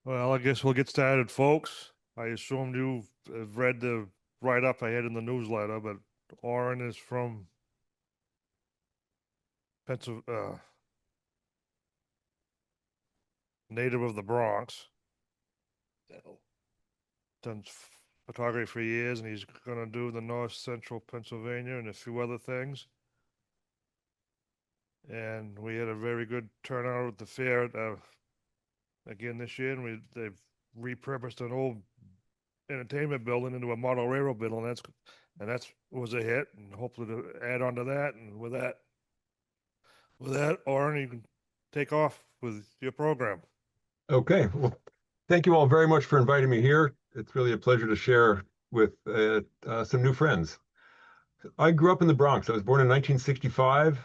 Well, I guess we'll get started, folks. I assumed you have read the write-up I had in the newsletter, but Oren is from Pennsylvania, native of the Bronx, So, done photography for years, and he's going to do the North Central Pennsylvania and a few other things. And we had a very good turnout at the fair again this year, and they've repurposed an old entertainment building into a model railroad building. And that's was a hit, and hopefully to add on to that. And with that, Oren, you can take off with your program. Okay, well, thank you all very much for inviting me here. It's really a pleasure to share with some new friends. I grew up in the Bronx. I was born in 1965,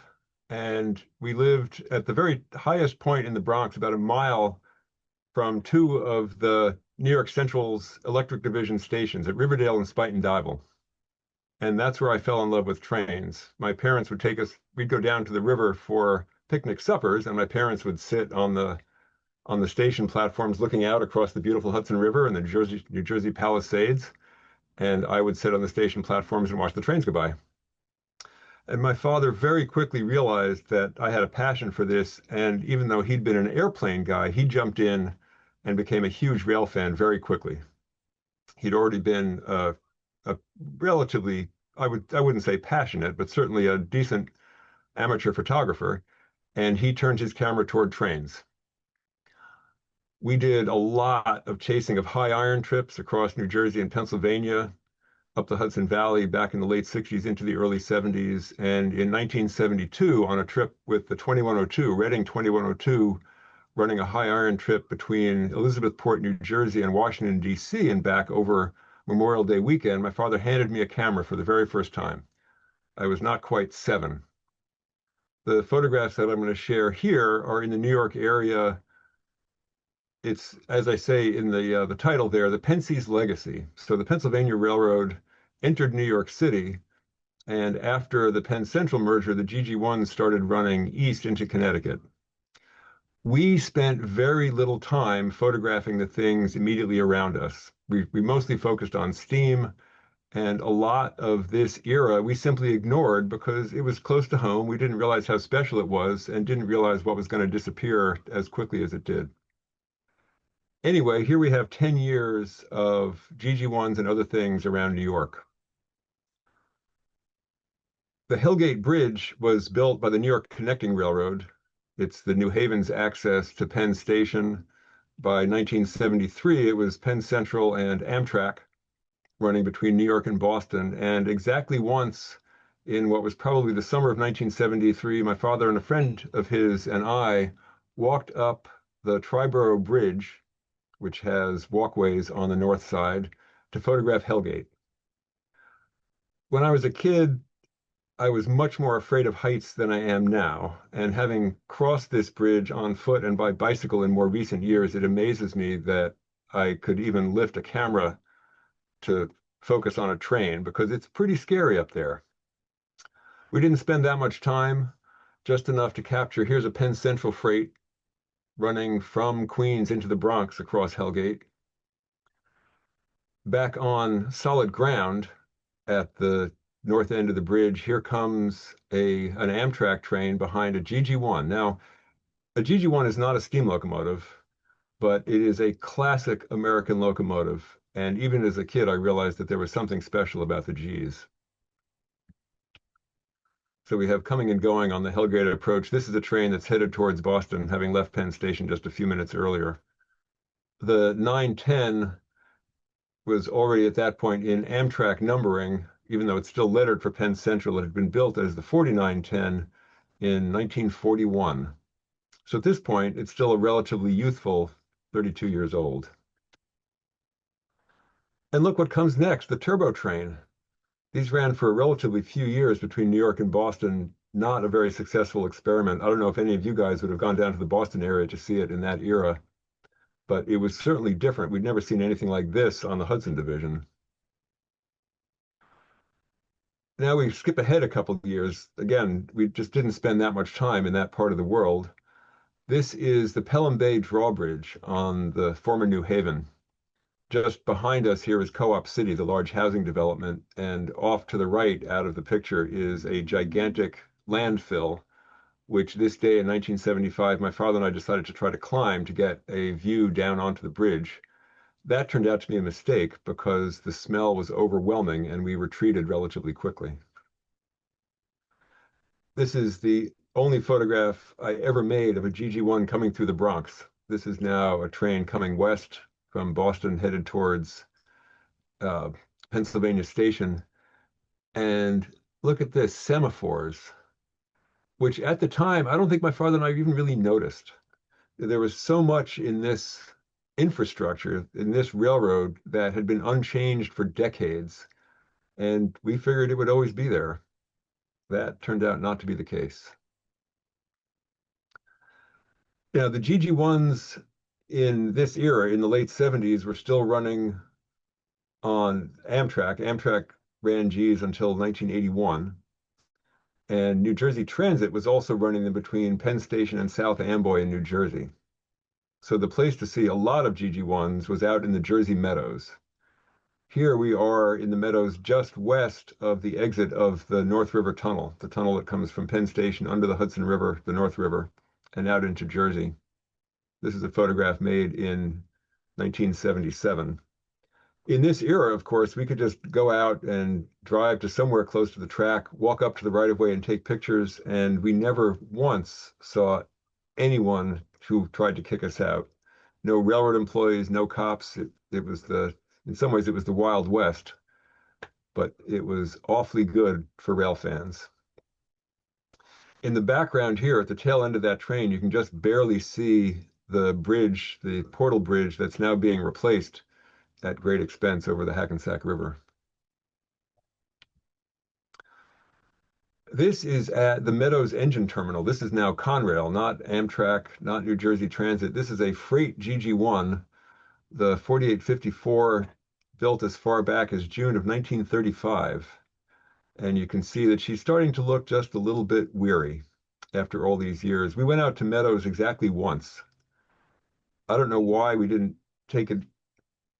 and we lived at the very highest point in the Bronx, about a mile from two of the New York Central's Electric Division stations at Riverdale and Spuyten Duyvil. And that's where I fell in love with trains. My parents would take us, we'd go down to the river for picnic suppers, and my parents would sit on the station platforms looking out across the beautiful Hudson River and the New Jersey Palisades. And I would sit on the station platforms and watch the trains go by. And my father very quickly realized that I had a passion for this. And even though he'd been an airplane guy, he jumped in and became a huge rail fan very quickly. He'd already been a relatively, I wouldn't say passionate, but certainly a decent amateur photographer. And he turned his camera toward trains. We did a lot of chasing of high iron trips across New Jersey and Pennsylvania, up the Hudson Valley back in the late 60s into the early 70s. And in 1972, on a trip with the 2102, Reading 2102, running a high iron trip between Elizabethport, New Jersey and Washington, D.C. and back over Memorial Day weekend, my father handed me a camera for the very first time. I was not quite 7. The photographs that I'm going to share here are in the New York area. It's, as I say in the title there, the Pensy's Legacy. So the Pennsylvania Railroad entered New York City, and after the Penn Central merger, the GG1 started running east into Connecticut. We spent very little time photographing the things immediately around us. We mostly focused on steam, and a lot of this era we simply ignored because it was close to home. We didn't realize how special it was and didn't realize what was going to disappear as quickly as it did. Anyway, here we have 10 years of GG1s and other things around New York. The Hellgate Bridge was built by the New York Connecting Railroad. It's the New Haven's access to Penn Station. By 1973, it was Penn Central and Amtrak running between New York and Boston. And exactly once in what was probably the summer of 1973, my father and a friend of his and I walked up the Triborough Bridge, which has walkways on the north side, to photograph Hellgate. When I was a kid, I was much more afraid of heights than I am now. And having crossed this bridge on foot and by bicycle in more recent years, it amazes me that I could even lift a camera to focus on a train because it's pretty scary up there. We didn't spend that much time, just enough to capture, here's a Penn Central freight running from Queens into the Bronx across Hellgate. Back on solid ground at the north end of the bridge, here comes an Amtrak train behind a GG1. Now, a GG1 is not a steam locomotive, but it is a classic American locomotive. And even as a kid, I realized that there was something special about the Gs. So we have coming and going on the Hellgate approach. This is a train that's headed towards Boston, having left Penn Station just a few minutes earlier. The 910 was already at that point in Amtrak numbering, even though it's still lettered for Penn Central. It had been built as the 4910 in 1941. So at this point, it's still a relatively youthful 32 years old. And look what comes next, the turbo train. These ran for a relatively few years between New York and Boston, not a very successful experiment. I don't know if any of you guys would have gone down to the Boston area to see it in that era, but it was certainly different. We'd never seen anything like this on the Hudson Division. Now we skip ahead a couple of years. Again, we just didn't spend that much time in that part of the world. This is the Pelham Bay drawbridge on the former New Haven. Just behind us here is Co-op City, the large housing development, and off to the right out of the picture is a gigantic landfill, which this day in 1975, my father and I decided to try to climb to get a view down onto the bridge. That turned out to be a mistake because the smell was overwhelming and we retreated relatively quickly. This is the only photograph I ever made of a GG1 coming through the Bronx. This is now a train coming west from Boston headed towards Pennsylvania Station. And look at this, semaphores, which at the time, I don't think my father and I even really noticed. There was so much in this infrastructure, in this railroad, that had been unchanged for decades. And we figured it would always be there. That turned out not to be the case. Yeah, the GG1s in this era, in the late 70s, were still running on Amtrak. Amtrak ran Gs until 1981. And New Jersey Transit was also running them between Penn Station and South Amboy in New Jersey. So the place to see a lot of GG1s was out in the Jersey Meadows. Here we are in the meadows just west of the exit of the North River Tunnel, the tunnel that comes from Penn Station under the Hudson River, the North River, and out into Jersey. This is a photograph made in 1977. In this era, of course, we could just go out and drive to somewhere close to the track, walk up to the right of way and take pictures, and we never once saw anyone who tried to kick us out. No railroad employees, no cops. It was in some ways, it was the Wild West, but it was awfully good for rail fans. In the background here, at the tail end of that train, you can just barely see the bridge, the portal bridge that's now being replaced at great expense over the Hackensack River. This is at the Meadows Engine Terminal. This is now Conrail, not Amtrak, not New Jersey Transit. This is a freight GG1, the 4854, built as far back as June of 1935. And you can see that she's starting to look just a little bit weary after all these years. We went out to Meadows exactly once. I don't know why we didn't take it,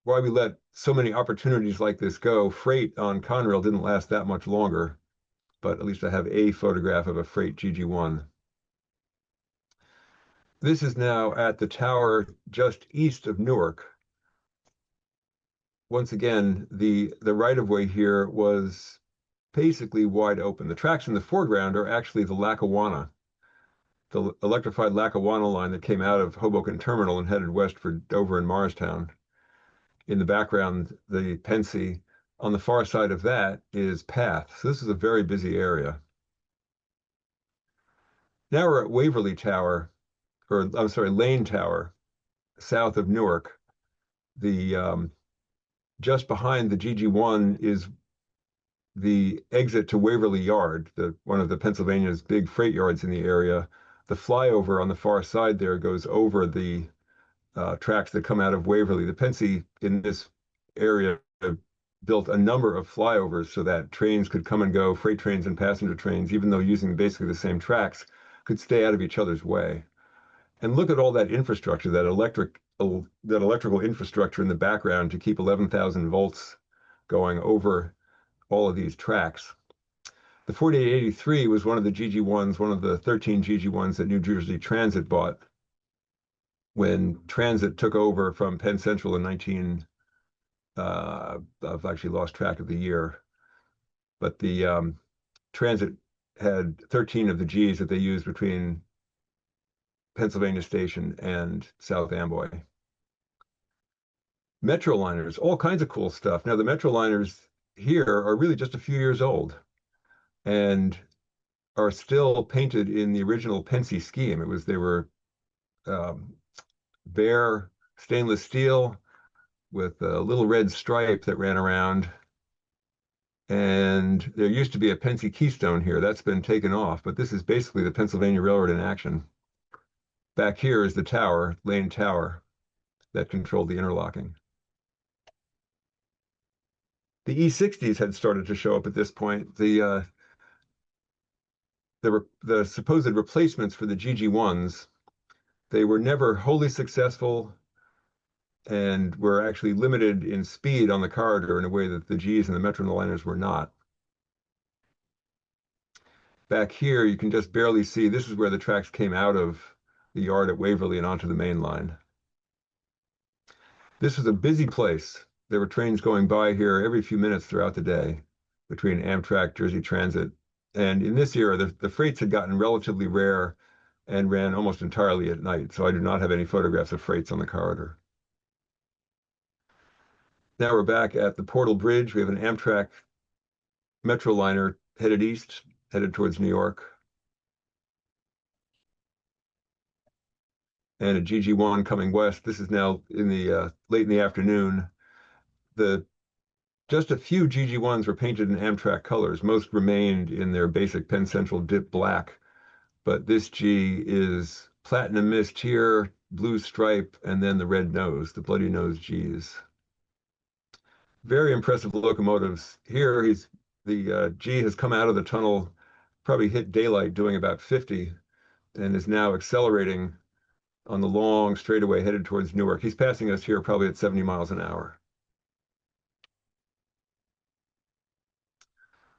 why we let so many opportunities like this go. Freight on Conrail didn't last that much longer, but at least I have a photograph of a freight GG1. This is now at the tower just east of Newark. Once again, the right-of-way here was basically wide open. The tracks in the foreground are actually the Lackawanna, the electrified Lackawanna line that came out of Hoboken Terminal and headed west for Dover and Morristown. In the background, the Pennsy. On the far side of that is Path. So this is a very busy area. Now we're at Waverly Tower, or I'm sorry, Lane Tower, south of Newark. The just behind the GG1 is the exit to Waverly Yard, one of the Pennsylvania's big freight yards in the area. The flyover on the far side there goes over the tracks that come out of Waverly. The Pennsy in this area built a number of flyovers so that trains could come and go, freight trains and passenger trains, even though using basically the same tracks, could stay out of each other's way. And look at all that infrastructure, that electrical infrastructure in the background to keep 11,000 volts going over all of these tracks. The 4883 was one of the GG1s, one of the 13 GG1s that New Jersey Transit bought when Transit took over from Penn Central in I've actually lost track of the year, but the Transit had 13 of the Gs that they used between Pennsylvania Station and South Amboy. Metroliners, all kinds of cool stuff. Now the Metroliners here are really just a few years old and are still painted in the original Pennsy scheme. They were bare stainless steel with a little red stripe that ran around. And there used to be a Pennsy keystone here. That's been taken off, but this is basically the Pennsylvania Railroad in action. Back here is the tower, Lane Tower, that controlled the interlocking. The E60s had started to show up at this point. The supposed replacements for the GG1s, They were never wholly successful and were actually limited in speed on the corridor in a way that the Gs and the Metroliners were not. Back here, you can just barely see, this is where the tracks came out of the yard at Waverly and onto the main line. This was a busy place. There were trains going by here every few minutes throughout the day between Amtrak, Jersey Transit. And in this era, the freights had gotten relatively rare and ran almost entirely at night. So I do not have any photographs of freights on the corridor. Now we're back at the Portal Bridge. We have an Amtrak Metroliner headed east, headed towards New York. And a GG1 coming west. This is now in the late in the afternoon. Just a few GG1s were painted in Amtrak colors. Most remained in their basic Penn Central dip black. But this G is platinum mist here, blue stripe, and then the red nose, the bloody nose Gs. Very impressive locomotives. Here, the G has come out of the tunnel, probably hit daylight doing about 50, and is now accelerating on the long straightaway headed towards Newark. He's passing us here probably at 70 miles an hour.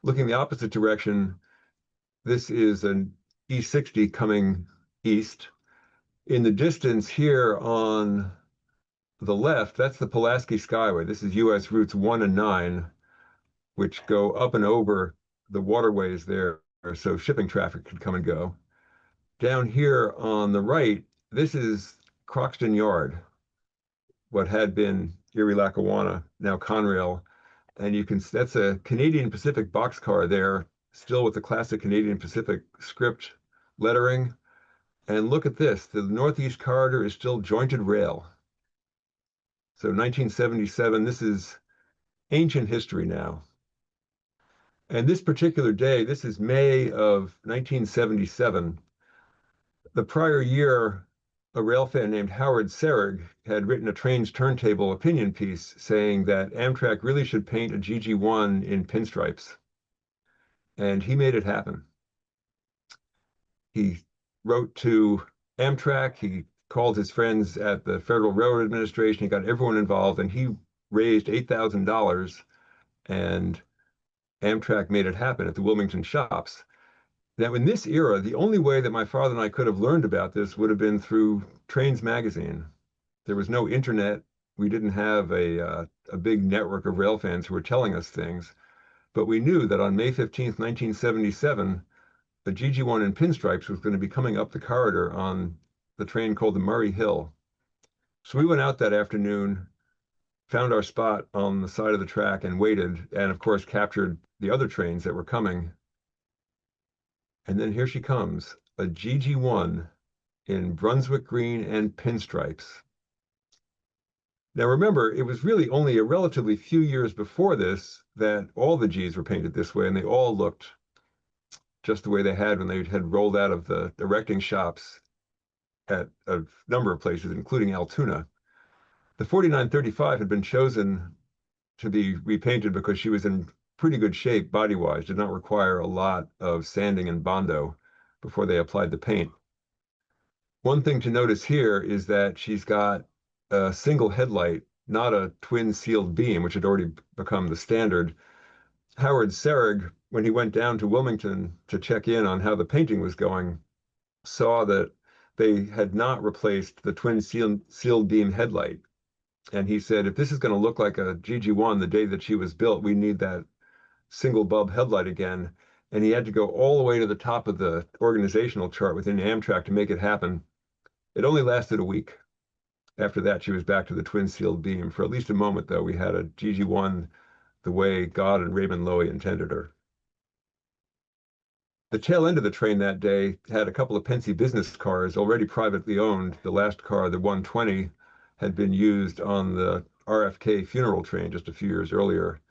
Looking the opposite direction, this is an E60 coming east. In the distance here on the left, that's the Pulaski Skyway. This is US routes 1 and 9, which go up and over the waterways there, so shipping traffic can come and go. Down here on the right, this is Croxton Yard, what had been Erie Lackawanna, now Conrail. And that's a Canadian Pacific boxcar there, still with the classic Canadian Pacific script lettering. And look at this, the Northeast Corridor is still jointed rail. So 1977, this is ancient history now. And this particular day, this is May of 1977. The prior year, a rail fan named Howard Serig had written a train's turntable opinion piece saying that Amtrak really should paint a GG1 in pinstripes. And he made it happen. He wrote to Amtrak, he called his friends at the Federal Railroad Administration, he got everyone involved, and he raised $8,000, and Amtrak made it happen at the Wilmington shops. Now, in this era, the only way that my father and I could have learned about this would have been through Trains magazine. There was no internet. We didn't have a big network of rail fans who were telling us things. But we knew that on May 15th, 1977, the GG1 in pinstripes was going to be coming up the corridor on the train called the Murray Hill. So we went out that afternoon, found our spot on the side of the track and waited, and of course captured the other trains that were coming. And then here she comes, a GG1 in Brunswick green and pinstripes. Now remember, it was really only a relatively few years before this that all the Gs were painted this way, and they all looked just the way they had when they had rolled out of the erecting shops at a number of places, including Altoona. The 4935 had been chosen to be repainted because she was in pretty good shape body-wise, did not require a lot of sanding and Bondo before they applied the paint. One thing to notice here is that she's got a single headlight, not a twin sealed beam, which had already become the standard. Howard Serig, when he went down to Wilmington to check in on how the painting was going, saw that they had not replaced the twin sealed beam headlight. And he said, if this is going to look like a GG1 the day that she was built, we need that single bulb headlight again. And he had to go all the way to the top of the organizational chart within Amtrak to make it happen. It only lasted a week. After that, she was back to the twin sealed beam. For at least a moment, though, we had a GG1 the way God and Raymond Loewy intended her. The tail end of the train that day had a couple of Pennsy business cars already privately owned. The last car, the 120, had been used on the RFK funeral train just a few years earlier.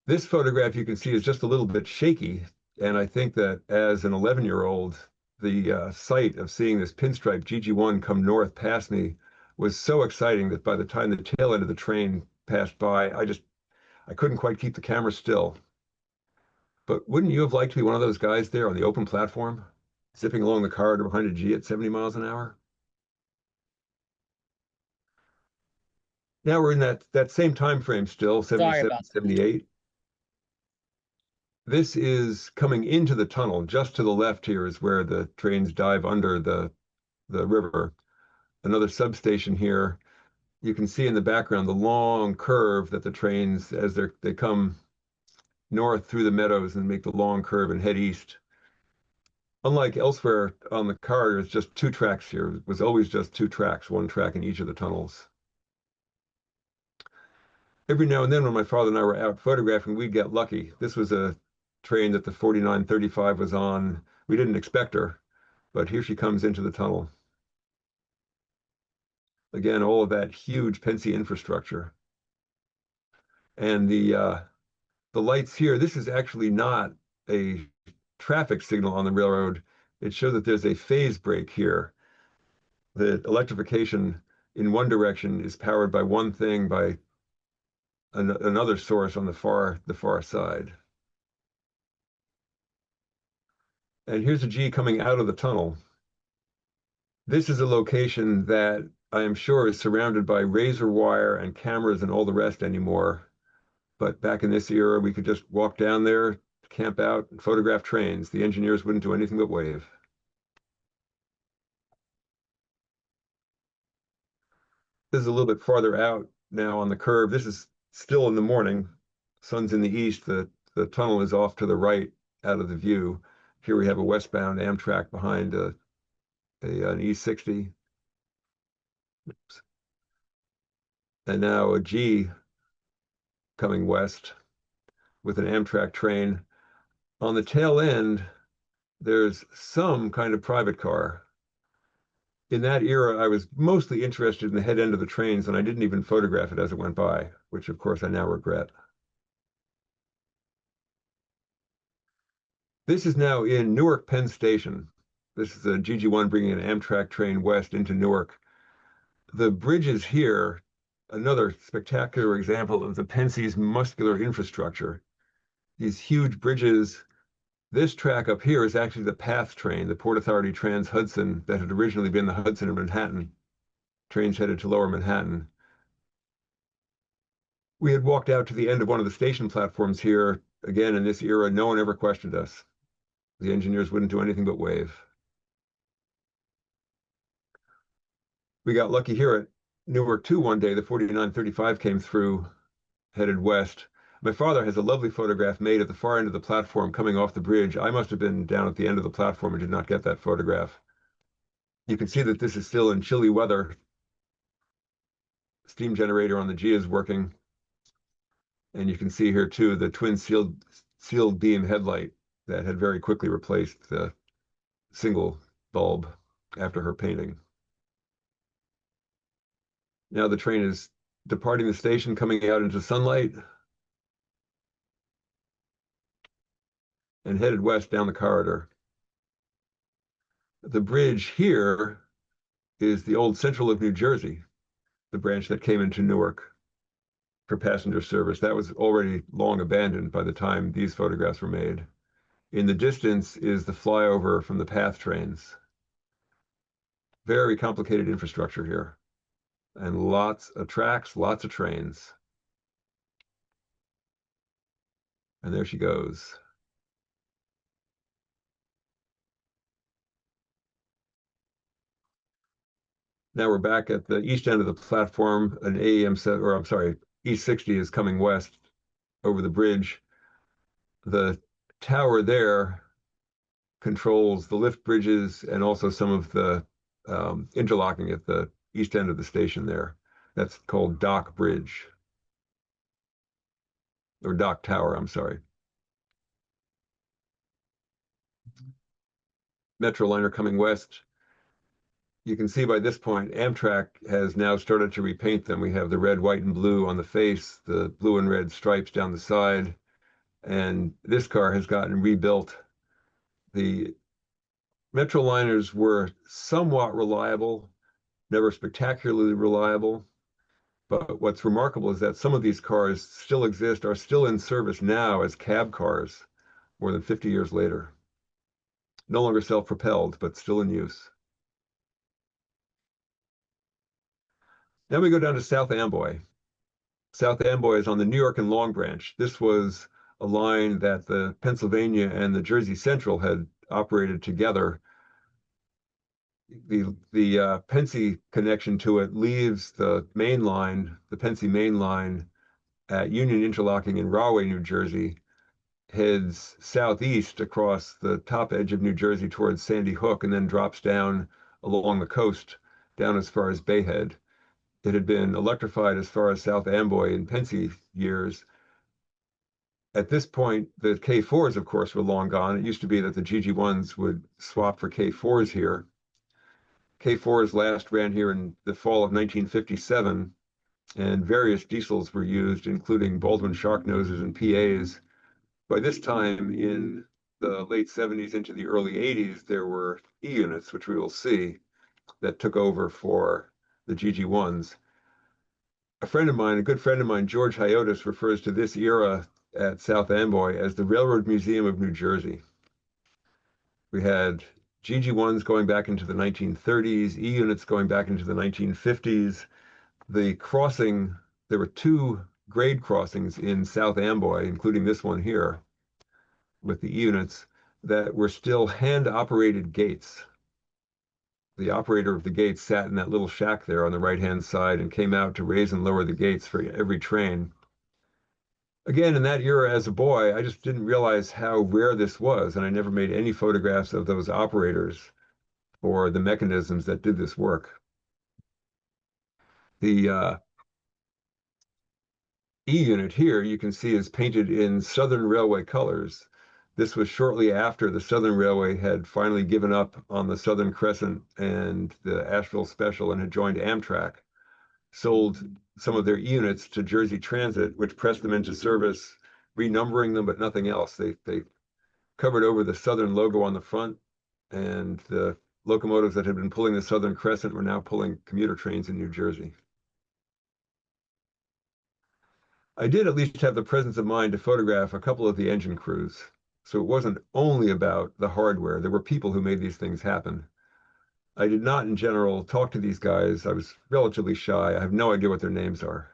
This photograph you can see is just a little bit shaky, and I think that as an 11-year-old, the sight of seeing this pinstripe GG1 come north past me was so exciting that by the time the tail end of the train passed by, I couldn't quite keep the camera still. But wouldn't you have liked to be one of those guys there on the open platform, zipping along the corridor behind a G at 70 miles an hour? Now we're in that same time frame still, Sorry 77, about that. 78. This is coming into the tunnel. Just to the left here is where the trains dive under the river. Another substation here. You can see in the background the long curve that the trains, as they come north through the meadows and make the long curve and head east. Unlike elsewhere on the corridor, it's just two tracks here. It was always just two tracks, one track in each of the tunnels. Every now and then when my father and I were out photographing, we'd get lucky. This was a train that the 4935 was on. We didn't expect her, but here she comes into the tunnel. Again, all of that huge Pennsy infrastructure. And the lights here, this is actually not a traffic signal on the railroad. It shows that there's a phase break here. The electrification in one direction is powered by one thing, by another source on the far side. And here's a G coming out of the tunnel. This is a location that I am sure is surrounded by razor wire and cameras and all the rest anymore. But back in this era, we could just walk down there, camp out, and photograph trains. The engineers wouldn't do anything but wave. This is a little bit farther out now on the curve. This is still in the morning. Sun's in the east. The tunnel is off to the right out of the view. Here we have a westbound Amtrak behind an E60. Oops. And now a G coming west with an Amtrak train. On the tail end, there's some kind of private car. In that era, I was mostly interested in the head end of the trains, and I didn't even photograph it as it went by, which of course I now regret. This is now in Newark Penn Station. This is a GG1 bringing an Amtrak train west into Newark. The bridges here, another spectacular example of the Pensy's muscular infrastructure. These huge bridges. This track up here is actually the PATH train, the Port Authority Trans-Hudson, that had originally been the Hudson and Manhattan. Trains headed to Lower Manhattan. We had walked out to the end of one of the station platforms here. Again, in this era, no one ever questioned us. The engineers wouldn't do anything but wave. We got lucky here at Newark 2 one day. The 4935 came through, headed west. My father has a lovely photograph made at the far end of the platform coming off the bridge. I must have been down at the end of the platform and did not get that photograph. You can see that this is still in chilly weather. Steam generator on the G is working. And you can see here too the twin sealed beam headlight that had very quickly replaced the single bulb after her painting. Now the train is departing the station, coming out into sunlight, and headed west down the corridor. The bridge here is the old Central of New Jersey, the branch that came into Newark for passenger service. That was already long abandoned by the time these photographs were made. In the distance is the flyover from the PATH trains. Very complicated infrastructure here. And lots of tracks, lots of trains. And there she goes. Now we're back at the east end of the platform. An E60 is coming west over the bridge. The tower there controls the lift bridges and also some of the interlocking at the east end of the station there. That's called Dock Bridge. Or Dock Tower, I'm sorry. Metroliner coming west. You can see by this point, Amtrak has now started to repaint them. We have the red, white, and blue on the face, the blue and red stripes down the side, and this car has gotten rebuilt. The Metroliners were somewhat reliable, never spectacularly reliable, but what's remarkable is that some of these cars still exist, are still in service now as cab cars more than 50 years later. No longer self-propelled, but still in use. Then we go down to South Amboy. South Amboy is on the New York and Long Branch. This was a line that the Pennsylvania and the Jersey Central had operated together. The Pennsy connection to it leaves the main line, the Pennsy main line at Union Interlocking in Rahway, New Jersey, heads southeast across the top edge of New Jersey towards Sandy Hook and then drops down along the coast down as far as Bayhead. It had been electrified as far as South Amboy in Pennsy years. At this point, the K4s, of course, were long gone. It used to be that the GG1s would swap for K4s here. K4s last ran here in the fall of 1957, and various diesels were used, including Baldwin shark noses and PAs. By this time, in the late 70s into the early 80s, there were E units, which we will see, that took over for the GG1s. A friend of mine, a good friend of mine, George Hyotis, refers to this era at South Amboy as the Railroad Museum of New Jersey. We had GG1s going back into the 1930s, E units going back into the 1950s. The crossing, there were two grade crossings in South Amboy, including this one here, with the E units, that were still hand-operated gates. The operator of the gates sat in that little shack there on the right-hand side and came out to raise and lower the gates for every train. Again, in that era as a boy, I just didn't realize how rare this was, and I never made any photographs of those operators or the mechanisms that did this work. The E unit here you can see is painted in Southern Railway colors. This was shortly after the Southern Railway had finally given up on the Southern Crescent and the Asheville Special and had joined Amtrak, sold some of their E units to Jersey Transit, which pressed them into service, renumbering them, but nothing else. They covered over the Southern logo on the front, and the locomotives that had been pulling the Southern Crescent were now pulling commuter trains in New Jersey. I did at least have the presence of mind to photograph a couple of the engine crews. So it wasn't only about the hardware. There were people who made these things happen. I did not, in general, talk to these guys. I was relatively shy. I have no idea what their names are.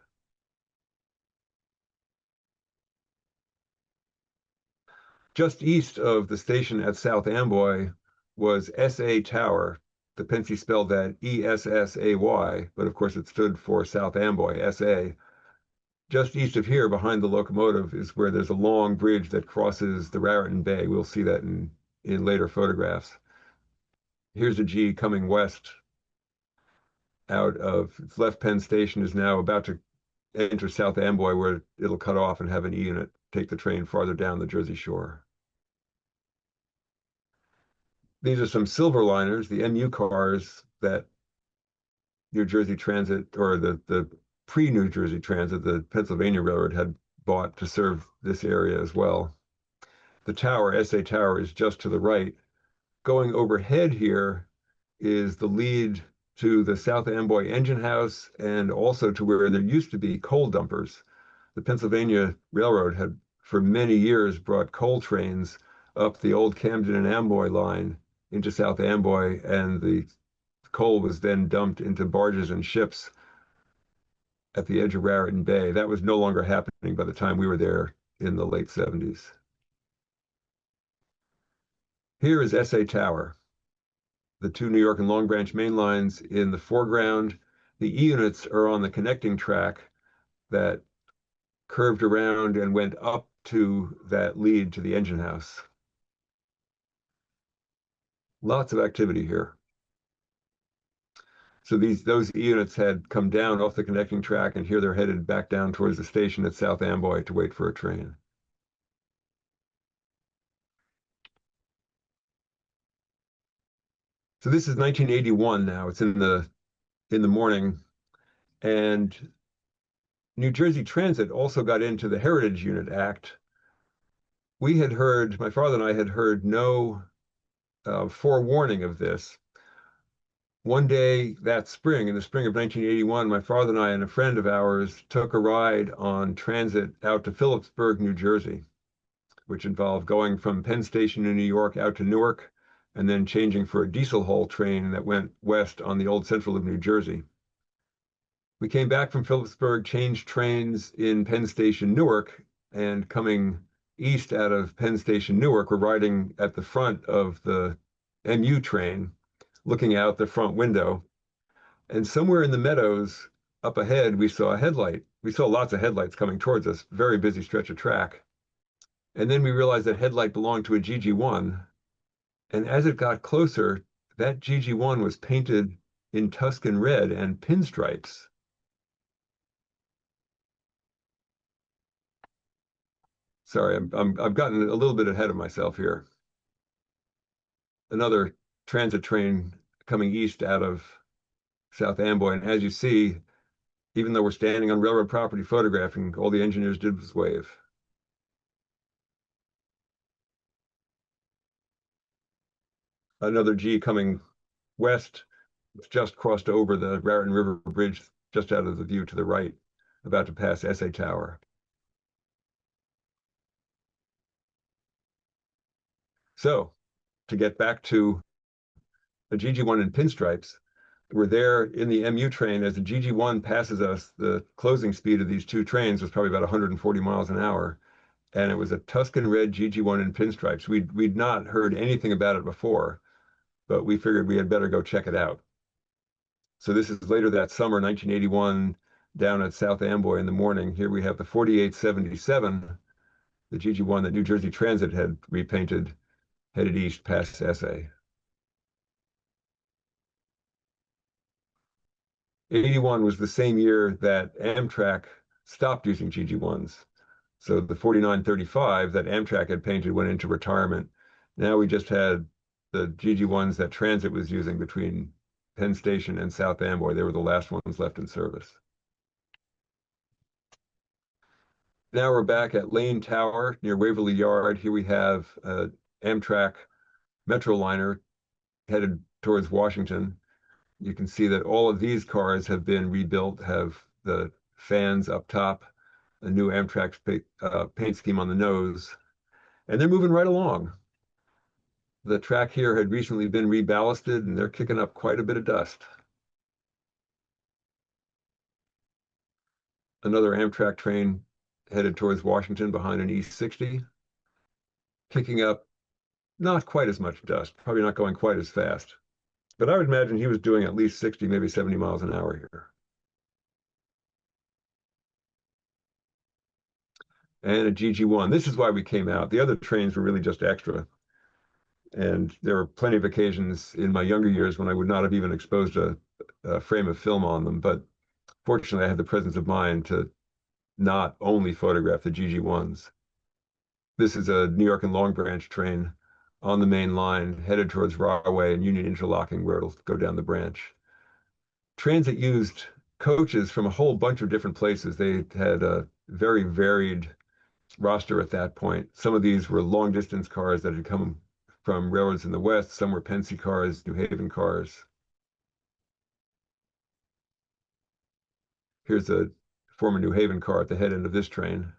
Just east of the station at South Amboy was SA Tower. The Pennsy spelled that ESSAY, but of course it stood for South Amboy, SA. Just east of here, behind the locomotive, is where there's a long bridge that crosses the Raritan Bay. We'll see that in later photographs. Here's a G coming west out of its left Penn Station, is now about to enter South Amboy, where it'll cut off and have an E unit take the train farther down the Jersey Shore. These are some Silverliners, the MU cars that New Jersey Transit, or the pre-New Jersey Transit, the Pennsylvania Railroad had bought to serve this area as well. The tower, SA Tower, is just to the right. Going overhead here is the lead to the South Amboy engine house and also to where there used to be coal dumpers. The Pennsylvania Railroad had for many years brought coal trains up the old Camden and Amboy line into South Amboy, and the coal was then dumped into barges and ships at the edge of Raritan Bay. That was no longer happening by the time we were there in the late 70s. Here is SA Tower. The two New York and Long Branch main lines in the foreground. The E units are on the connecting track that curved around and went up to that lead to the engine house. Lots of activity here. So those E units had come down off the connecting track, and here they're headed back down towards the station at South Amboy to wait for a train. So this is 1981 now. It's in the morning, and New Jersey Transit also got into the Heritage Unit Act. We had heard, my father and I had heard no forewarning of this. One day that spring, in the spring of 1981, my father and I and a friend of ours took a ride on transit out to Phillipsburg, New Jersey, which involved going from Penn Station in New York out to Newark, and then changing for a diesel haul train that went west on the old Central of New Jersey. We came back from Phillipsburg, changed trains in Penn Station, Newark, and coming east out of Penn Station, Newark, we're riding at the front of the MU train, looking out the front window. And somewhere in the meadows up ahead, we saw a headlight. We saw lots of headlights coming towards us, very busy stretch of track. And then we realized that headlight belonged to a GG1. And as it got closer, that GG1 was painted in Tuscan red and pinstripes. Sorry, I've gotten a little bit ahead of myself here. Another transit train coming east out of South Amboy. And as you see, even though we're standing on railroad property photographing, all the engineers did was wave. Another G coming west, just crossed over the Raritan River Bridge, just out of the view to the right, about to pass SA Tower. So, to get back to the GG1 in pinstripes, we're there in the MU train. As the GG1 passes us, the closing speed of these two trains was probably about 140 miles an hour. And it was a Tuscan red GG1 in pinstripes. We'd not heard anything about it before, but we figured we had better go check it out. So this is later that summer, 1981, down at South Amboy in the morning. Here we have the 4877, the GG1 that New Jersey Transit had repainted, headed east past SA. 81 was the same year that Amtrak stopped using GG1s. So the 4935 that Amtrak had painted went into retirement. Now we just had the GG1s that Transit was using between Penn Station and South Amboy. They were the last ones left in service. Now we're back at Lane Tower near Waverly Yard. Here we have Amtrak Metroliner headed towards Washington. You can see that all of these cars have been rebuilt, have the fans up top, a new Amtrak paint scheme on the nose, and they're moving right along. The track here had recently been reballasted, and they're kicking up quite a bit of dust. Another Amtrak train headed towards Washington behind an East 60, kicking up not quite as much dust, probably not going quite as fast. But I would imagine he was doing at least 60, maybe 70 miles an hour here. And a GG1. This is why we came out. The other trains were really just extra. And there were plenty of occasions in my younger years when I would not have even exposed a frame of film on them. But fortunately, I had the presence of mind to not only photograph the GG1s. This is a New York and Long Branch train on the main line headed towards Rahway and Union Interlocking, where it'll go down the branch. Transit used coaches from a whole bunch of different places. They had a very varied roster at that point. Some of these were long distance cars that had come from railroads in the West. Some were Pennsy cars, New Haven cars. Here's a former New Haven car at the head end of this train.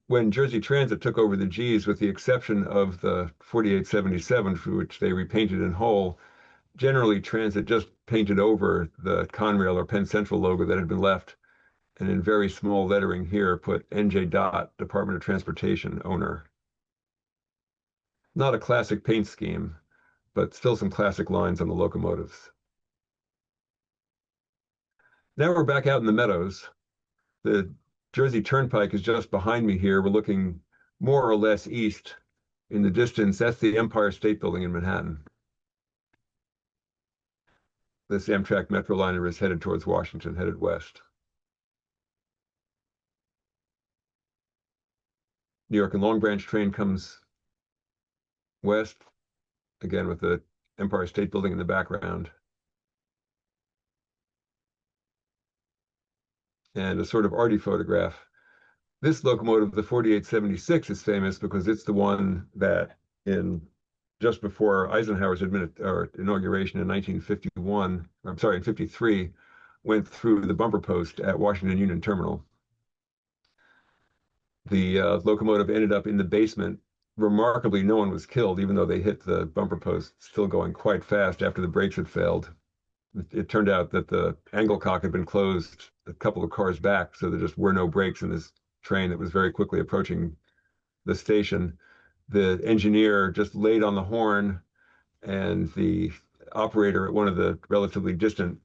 When Jersey Transit took over the Gs, with the exception of the 4877, for which they repainted in whole, generally Transit just painted over the Conrail or Penn Central logo that had been left, and in very small lettering here put NJ Dot, Department of Transportation, owner. Not a classic paint scheme, but still some classic lines on the locomotives. Now we're back out in the meadows. The Jersey Turnpike is just behind me here. We're looking more or less east. In the distance, that's the Empire State Building in Manhattan. This Amtrak Metroliner is headed towards Washington, headed west. New York and Long Branch train comes west, again with the Empire State Building in the background. And a sort of arty photograph. This locomotive, the 4876, is famous because it's the one that just before Eisenhower's inauguration in 1951, I'm sorry, in 53, went through the bumper post at Washington Union Terminal. The locomotive ended up in the basement. Remarkably, no one was killed, even though they hit the bumper post, still going quite fast after the brakes had failed. It turned out that the angle cock had been closed a couple of cars back, so there just were no brakes in this train that was very quickly approaching the station. The engineer just laid on the horn, and the operator at one of the relatively distant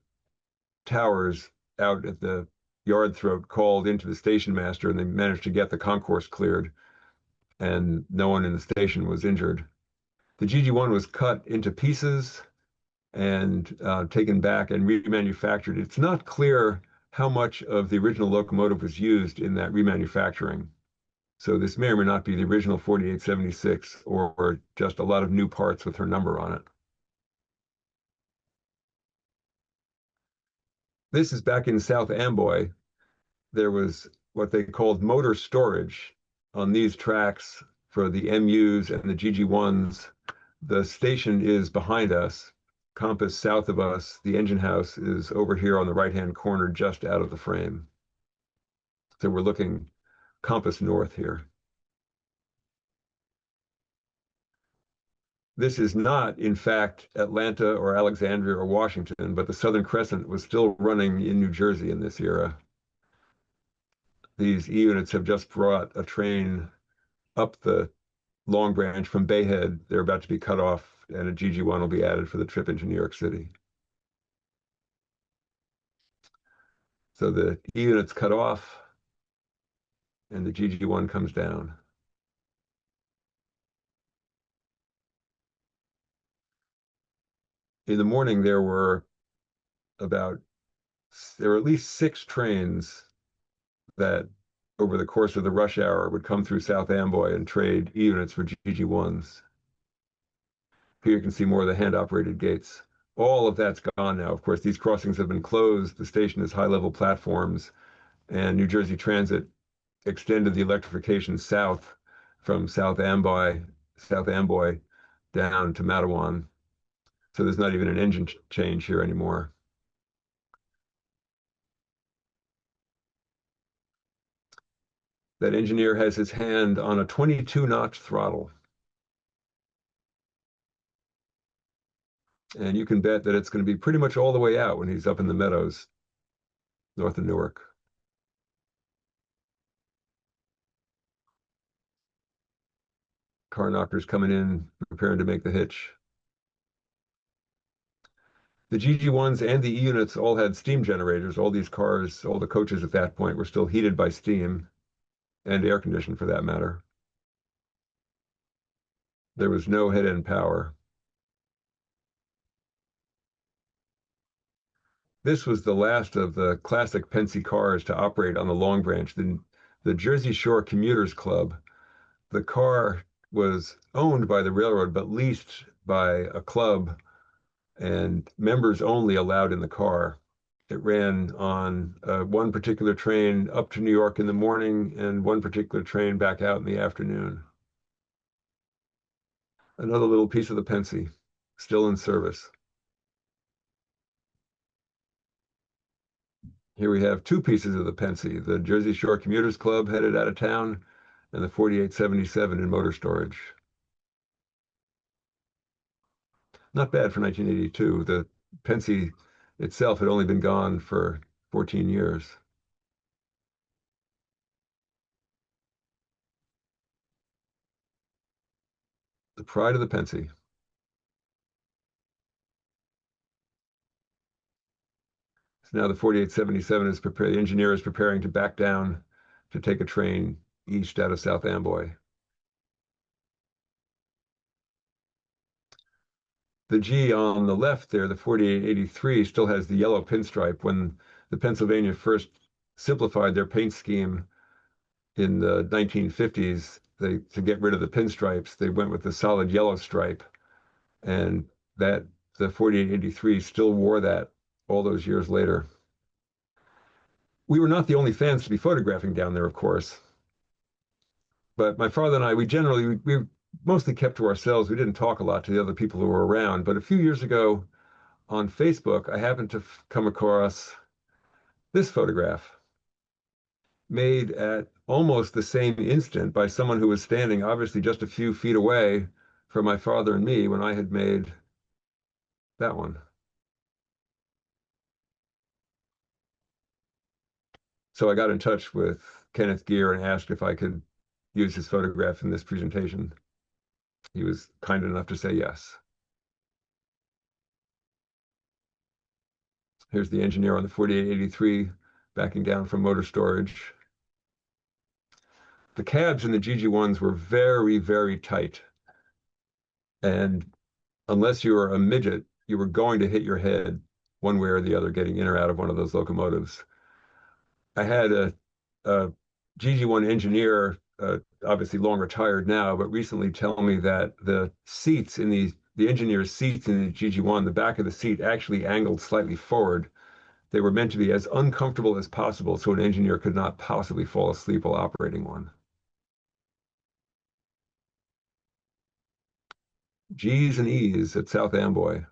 towers out at the yard throat called into the station master, and they managed to get the concourse cleared, and no one in the station was injured. The GG1 was cut into pieces and taken back and remanufactured. It's not clear how much of the original locomotive was used in that remanufacturing. So this may or may not be the original 4876 or just a lot of new parts with her number on it. This is back in South Amboy. There was what they called motor storage on these tracks for the MUs and the GG1s. The station is behind us, compass south of us. The engine house is over here on the right-hand corner, just out of the frame. So we're looking compass north here. This is not, in fact, Atlanta or Alexandria or Washington, but the Southern Crescent was still running in New Jersey in this era. These E units have just brought a train up the Long Branch from Bayhead. They're about to be cut off, and a GG1 will be added for the trip into New York City. So the E unit's cut off, and the GG1 comes down. In the morning, there were at least 6 trains that over the course of the rush hour would come through South Amboy and trade E units for GG1s. Here you can see more of the hand-operated gates. All of that's gone now. Of course, these crossings have been closed. The station is high-level platforms, and New Jersey Transit extended the electrification south from South Amboy down to Matawan. So there's not even an engine change here anymore. That engineer has his hand on a 22-notch throttle. And you can bet that it's going to be pretty much all the way out when he's up in the meadows north of Newark. Car knockers coming in, preparing to make the hitch. The GG1s and the E units all had steam generators. All these cars, all the coaches at that point were still heated by steam and air conditioned for that matter. There was no head-end power. This was the last of the classic Pennsy cars to operate on the Long Branch, the Jersey Shore Commuters Club. The car was owned by the railroad, but leased by a club, and members only allowed in the car. It ran on one particular train up to New York in the morning and one particular train back out in the afternoon. Another little piece of the Pennsy, still in service. Here we have 2 pieces of the Pennsy, the Jersey Shore Commuters Club headed out of town, and the 4877 in motor storage. Not bad for 1982. The Pennsy itself had only been gone for 14 years. The pride of the Pennsy. So now the 4877 is prepared. The engineer is preparing to back down to take a train east out of South Amboy. The G on the left there, the 4883, still has the yellow pinstripe. When the Pennsylvania first simplified their paint scheme in the 1950s, to get rid of the pinstripes, they went with the solid yellow stripe, and that the 4883 still wore that all those years later. We were not the only fans to be photographing down there, of course. But my father and I, we mostly kept to ourselves. We didn't talk a lot to the other people who were around. But a few years ago on Facebook, I happened to come across this photograph made at almost the same instant by someone who was standing obviously just a few feet away from my father and me when I had made that one. So I got in touch with Kenneth Gear and asked if I could use his photograph in this presentation. He was kind enough to say yes. Here's the engineer on the 4883 backing down from motor storage. The cabs in the GG1s were very, very tight. And unless you were a midget, you were going to hit your head one way or the other getting in or out of one of those locomotives. I had a GG1 engineer, obviously long retired now, but recently tell me that the seats in the engineer's seats in the GG1, the back of the seat actually angled slightly forward. They were meant to be as uncomfortable as possible so an engineer could not possibly fall asleep while operating one. G's and E's at South Amboy.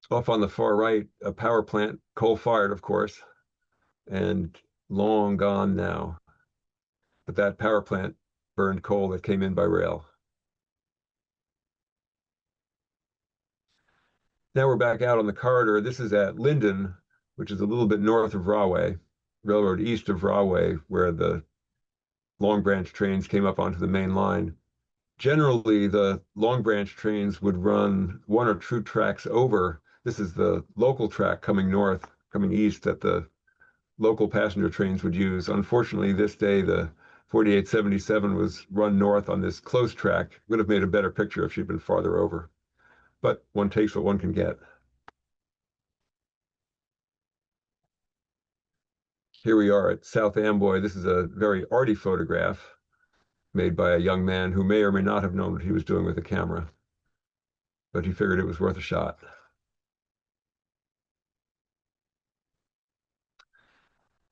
Off on the far right, a power plant, coal-fired, of course, and long gone now. But that power plant burned coal that came in by rail. Now we're back out on the corridor. This is at Linden, which is a little bit north of Rahway, railroad east of Rahway, where the Long Branch trains came up onto the main line. Generally, the Long Branch trains would run one or two tracks over. This is the local track coming north, coming east that the local passenger trains would use. Unfortunately, this day, the 4877 was run north on this close track. Would have made a better picture if she'd been farther over. But one takes what one can get. Here we are at South Amboy. This is a very arty photograph made by a young man who may or may not have known what he was doing with the camera, but he figured it was worth a shot.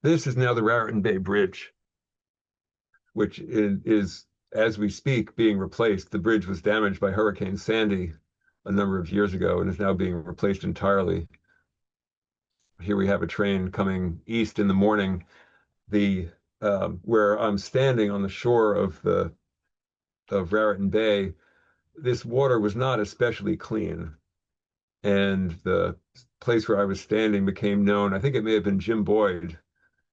This is now the Raritan Bay Bridge, which is, as we speak, being replaced. The bridge was damaged by Hurricane Sandy a number of years ago and is now being replaced entirely. Here we have a train coming east in the morning. Where I'm standing on the shore of Raritan Bay, this water was not especially clean. And the place where I was standing became known. I think it may have been Jim Boyd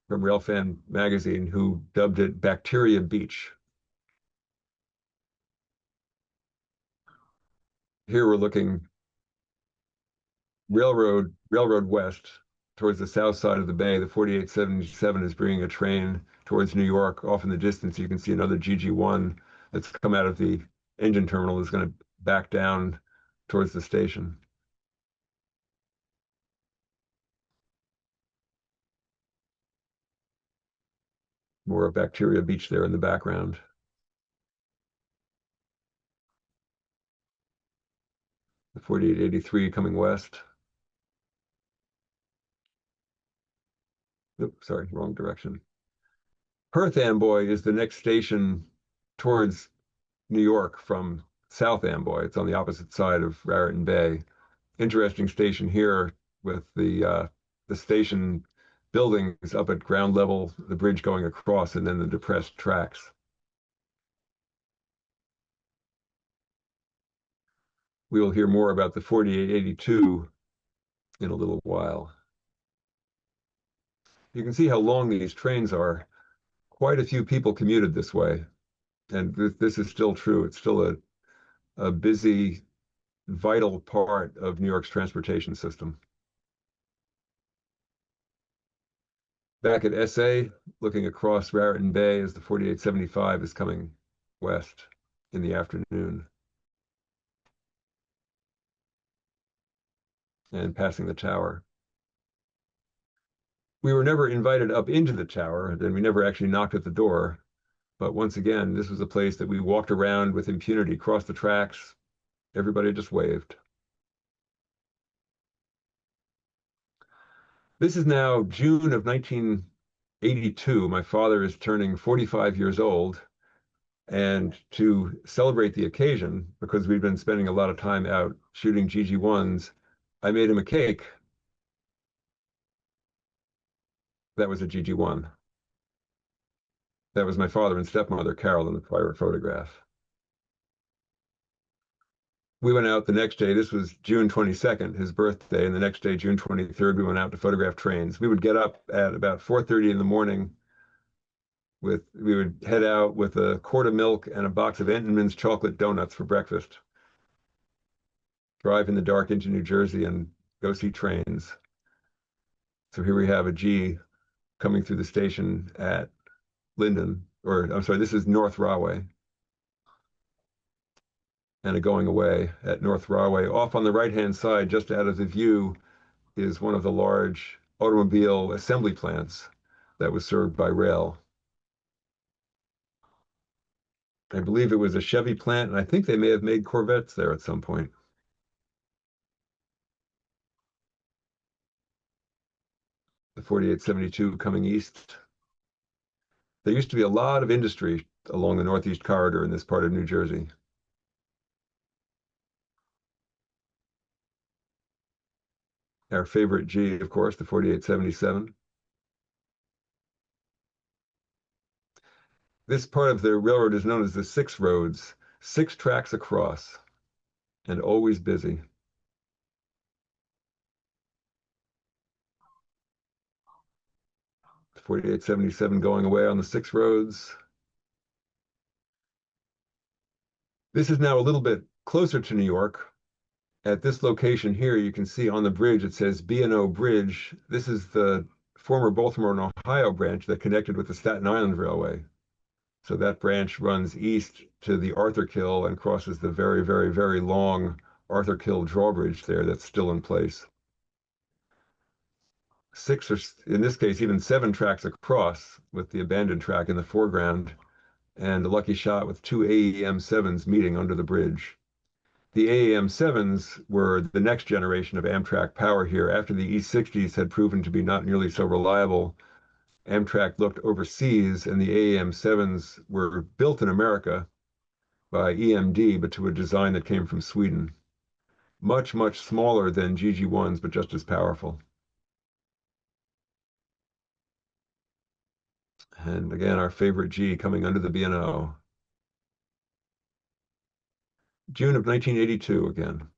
from Railfan magazine who dubbed it Bacteria Beach. Here we're looking railroad west towards the south side of the bay. The 4877 is bringing a train towards New York. Off in the distance, you can see another GG1 that's come out of the engine terminal is going to back down towards the station. More of Bacteria Beach there in the background. The 4883 coming west. Oops, sorry, wrong direction. Perth Amboy is the next station towards New York from South Amboy. It's on the opposite side of Raritan Bay. Interesting station here with the station buildings up at ground level, the bridge going across, and then the depressed tracks. We will hear more about the 4882 in a little while. You can see how long these trains are. Quite a few people commuted this way, and this is still true. It's still a busy, vital part of New York's transportation system. Back at SA, looking across Raritan Bay as the 4875 is coming west in the afternoon and passing the tower. We were never invited up into the tower, and we never actually knocked at the door. But once again, this was a place that we walked around with impunity, crossed the tracks. Everybody just waved. This is now June of 1982. My father is turning 45 years old. And to celebrate the occasion, because we've been spending a lot of time out shooting GG1s, I made him a cake. That was a GG1. That was my father and stepmother, Carol, in the prior photograph. we went out the next day. This was June 22nd, his birthday, and the next day, June 23rd, we went out to photograph trains. We would get up at about 4:30 in the morning we would head out with a quart of milk and a box of Entenmann's chocolate donuts for breakfast, drive in the dark into New Jersey and go see trains. So here we have a G coming through the station at Linden, or I'm sorry, this is North Rahway, and a going away at North Rahway. Off on the right-hand side, just out of the view, is one of the large automobile assembly plants that was served by rail. I believe it was a Chevy plant, and I think they may have made Corvettes there at some point. The 4872 coming east. There used to be a lot of industry along the Northeast Corridor in this part of New Jersey. Our favorite G, of course, the 4877. This part of the railroad is known as the Six Roads, 6 tracks across, and always busy. The 4877 going away on the 6 roads. This is now a little bit closer to New York. At this location here, you can see on the bridge, it says B&O Bridge. This is the former Baltimore and Ohio branch that connected with the Staten Island Railway. So that branch runs east to the Arthur Kill and crosses the very, very, very long Arthur Kill drawbridge there that's still in place. 6 or, in this case, even 7 tracks across with the abandoned track in the foreground and a lucky shot with 2 AEM-7s meeting under the bridge. The AAM-7s were the next generation of Amtrak power here. After the E-60s had proven to be not nearly so reliable, Amtrak looked overseas, and the AAM-7s were built in America by EMD, but to a design that came from Sweden. Much, much smaller than GG1s, but just as powerful. And again, our favorite G coming under the B&O. June of 1982 again.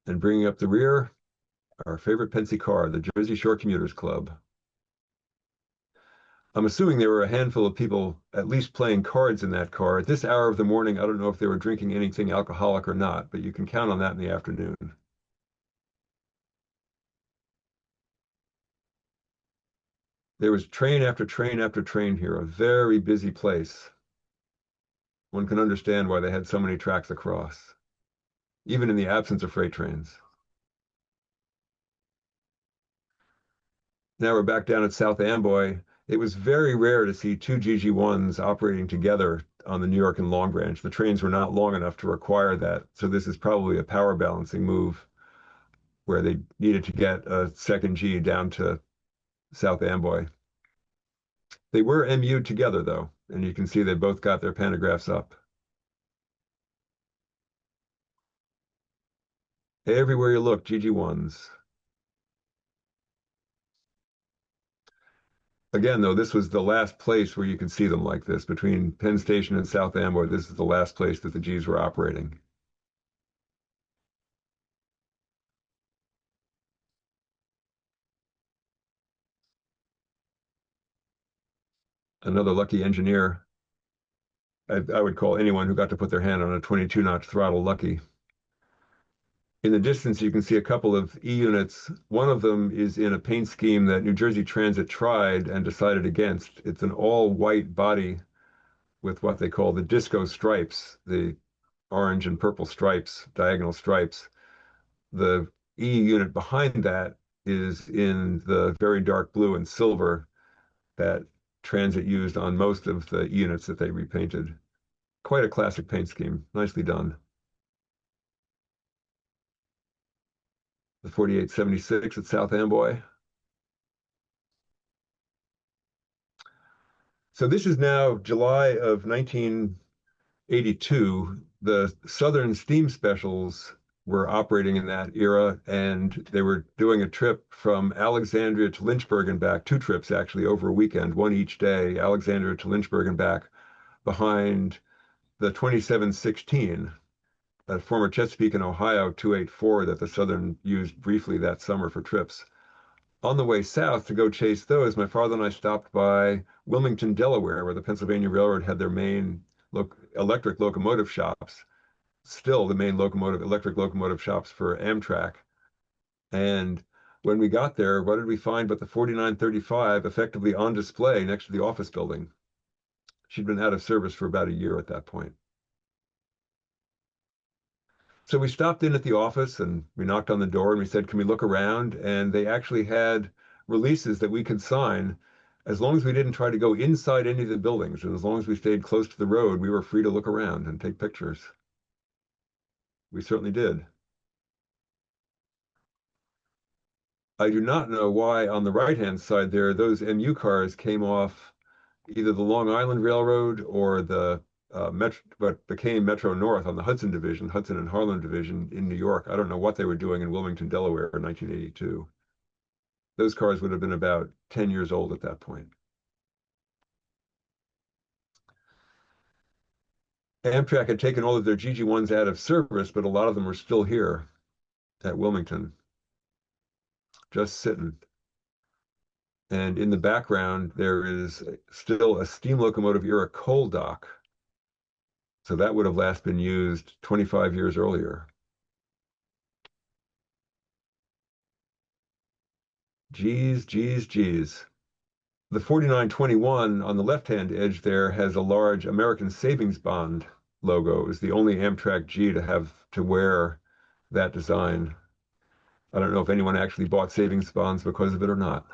And bringing up the rear, our favorite Pennsy car, the Jersey Shore Commuters Club. I'm assuming there were a handful of people at least playing cards in that car. At this hour of the morning, I don't know if they were drinking anything alcoholic or not, but you can count on that in the afternoon. There was train after train after train here, a very busy place. One can understand why they had so many tracks across, even in the absence of freight trains. Now we're back down at South Amboy. It was very rare to see 2 GG1s operating together on the New York and Long Branch. The trains were not long enough to require that, so this is probably a power balancing move where they needed to get a second G down to South Amboy. They were MU'd together, though, and you can see they both got their pantographs up. Everywhere you look, GG1s. Again, though, this was the last place where you could see them like this. Between Penn Station and South Amboy, this is the last place that the Gs were operating. Another lucky engineer. I would call anyone who got to put their hand on a 22-notch throttle lucky. In the distance, you can see a couple of E units. One of them is in a paint scheme that New Jersey Transit tried and decided against. It's an all-white body with what they call the disco stripes, the orange and purple stripes, diagonal stripes. The E unit behind that is in the very dark blue and silver that Transit used on most of the units that they repainted. Quite a classic paint scheme, nicely done. The 4876 at South Amboy. So this is now July of 1982. The Southern steam specials were operating in that era, and they were doing a trip from Alexandria to Lynchburg and back, two trips actually over a weekend, one each day, Alexandria to Lynchburg and back, behind the 2716, a former Chesapeake and Ohio 284 that the Southern used briefly that summer for trips. On the way south to go chase those, my father and I stopped by Wilmington, Delaware, where the Pennsylvania Railroad had their main electric locomotive shops, still the main electric locomotive shops for Amtrak. And when we got there, what did we find but the 4935 effectively on display next to the office building? She'd been out of service for about a year at that point. So we stopped in at the office and we knocked on the door and we said, can we look around? And they actually had releases that we could sign as long as we didn't try to go inside any of the buildings. And as long as we stayed close to the road, we were free to look around and take pictures. We certainly did. I do not know why on the right-hand side there, those MU cars came off either the Long Island Railroad or the what became Metro North on the Hudson Division, Hudson and Harlem Division in New York. I don't know what they were doing in Wilmington, Delaware in 1982. Those cars would have been about 10 years old at that point. Amtrak had taken all of their GG1s out of service, but a lot of them were still here at Wilmington, just sitting. And in the background, there is still a steam locomotive era coal dock. So that would have last been used 25 years earlier. Geez, geez, geez. The 4921 on the left-hand edge there has a large American Savings Bond logo. It was the only Amtrak G to have to wear that design. I don't know if anyone actually bought savings bonds because of it or not.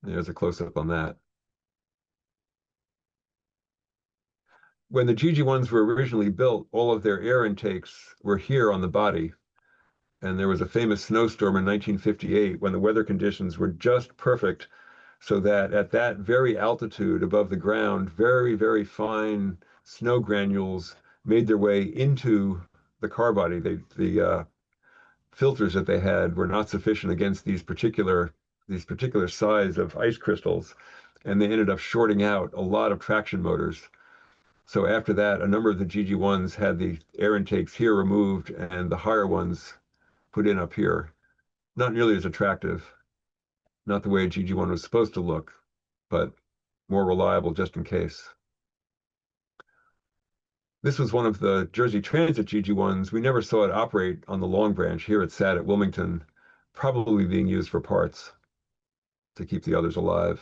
There's a close-up on that. When the GG1s were originally built, all of their air intakes were here on the body. And there was a famous snowstorm in 1958 when the weather conditions were just perfect so that at that very altitude above the ground, very, very fine snow granules made their way into the car body. The filters that they had were not sufficient against these particular size of ice crystals, and they ended up shorting out a lot of traction motors. So after that, a number of the GG1s had the air intakes here removed and the higher ones put in up here. Not nearly as attractive, not the way a GG1 was supposed to look, but more reliable just in case. This was one of the Jersey Transit GG1s. We never saw it operate on the Long Branch. Here it sat at Wilmington, probably being used for parts to keep the others alive.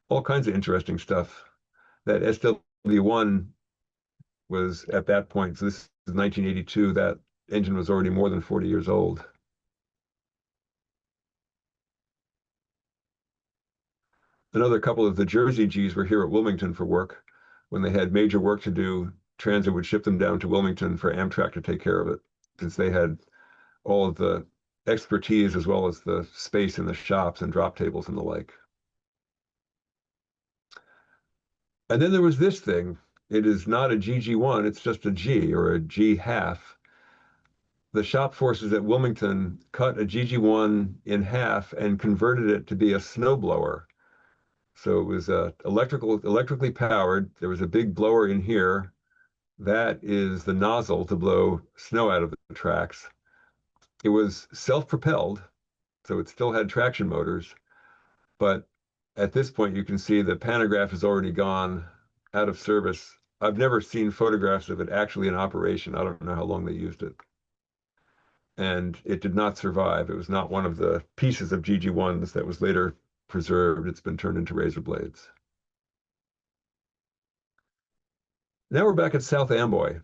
All kinds of interesting stuff. That SW1 was at that point, so this is 1982, that engine was already more than 40 years old. Another couple of the Jersey Gs were here at Wilmington for work. When they had major work to do, Transit would ship them down to Wilmington for Amtrak to take care of it, since they had all of the expertise as well as the space in the shops and drop tables and the like. And then there was this thing. It is not a GG1, it's just a G or a G half. The shop forces at Wilmington cut a GG1 in half and converted it to be a snowblower. So it was electrically powered. There was a big blower in here. That is the nozzle to blow snow out of the tracks. It was self-propelled, so it still had traction motors. But at this point, you can see the pantograph is already gone out of service. I've never seen photographs of it actually in operation. I don't know how long they used it. And it did not survive. It was not one of the pieces of GG1s that was later preserved. It's been turned into razor blades. Now we're back at South Amboy,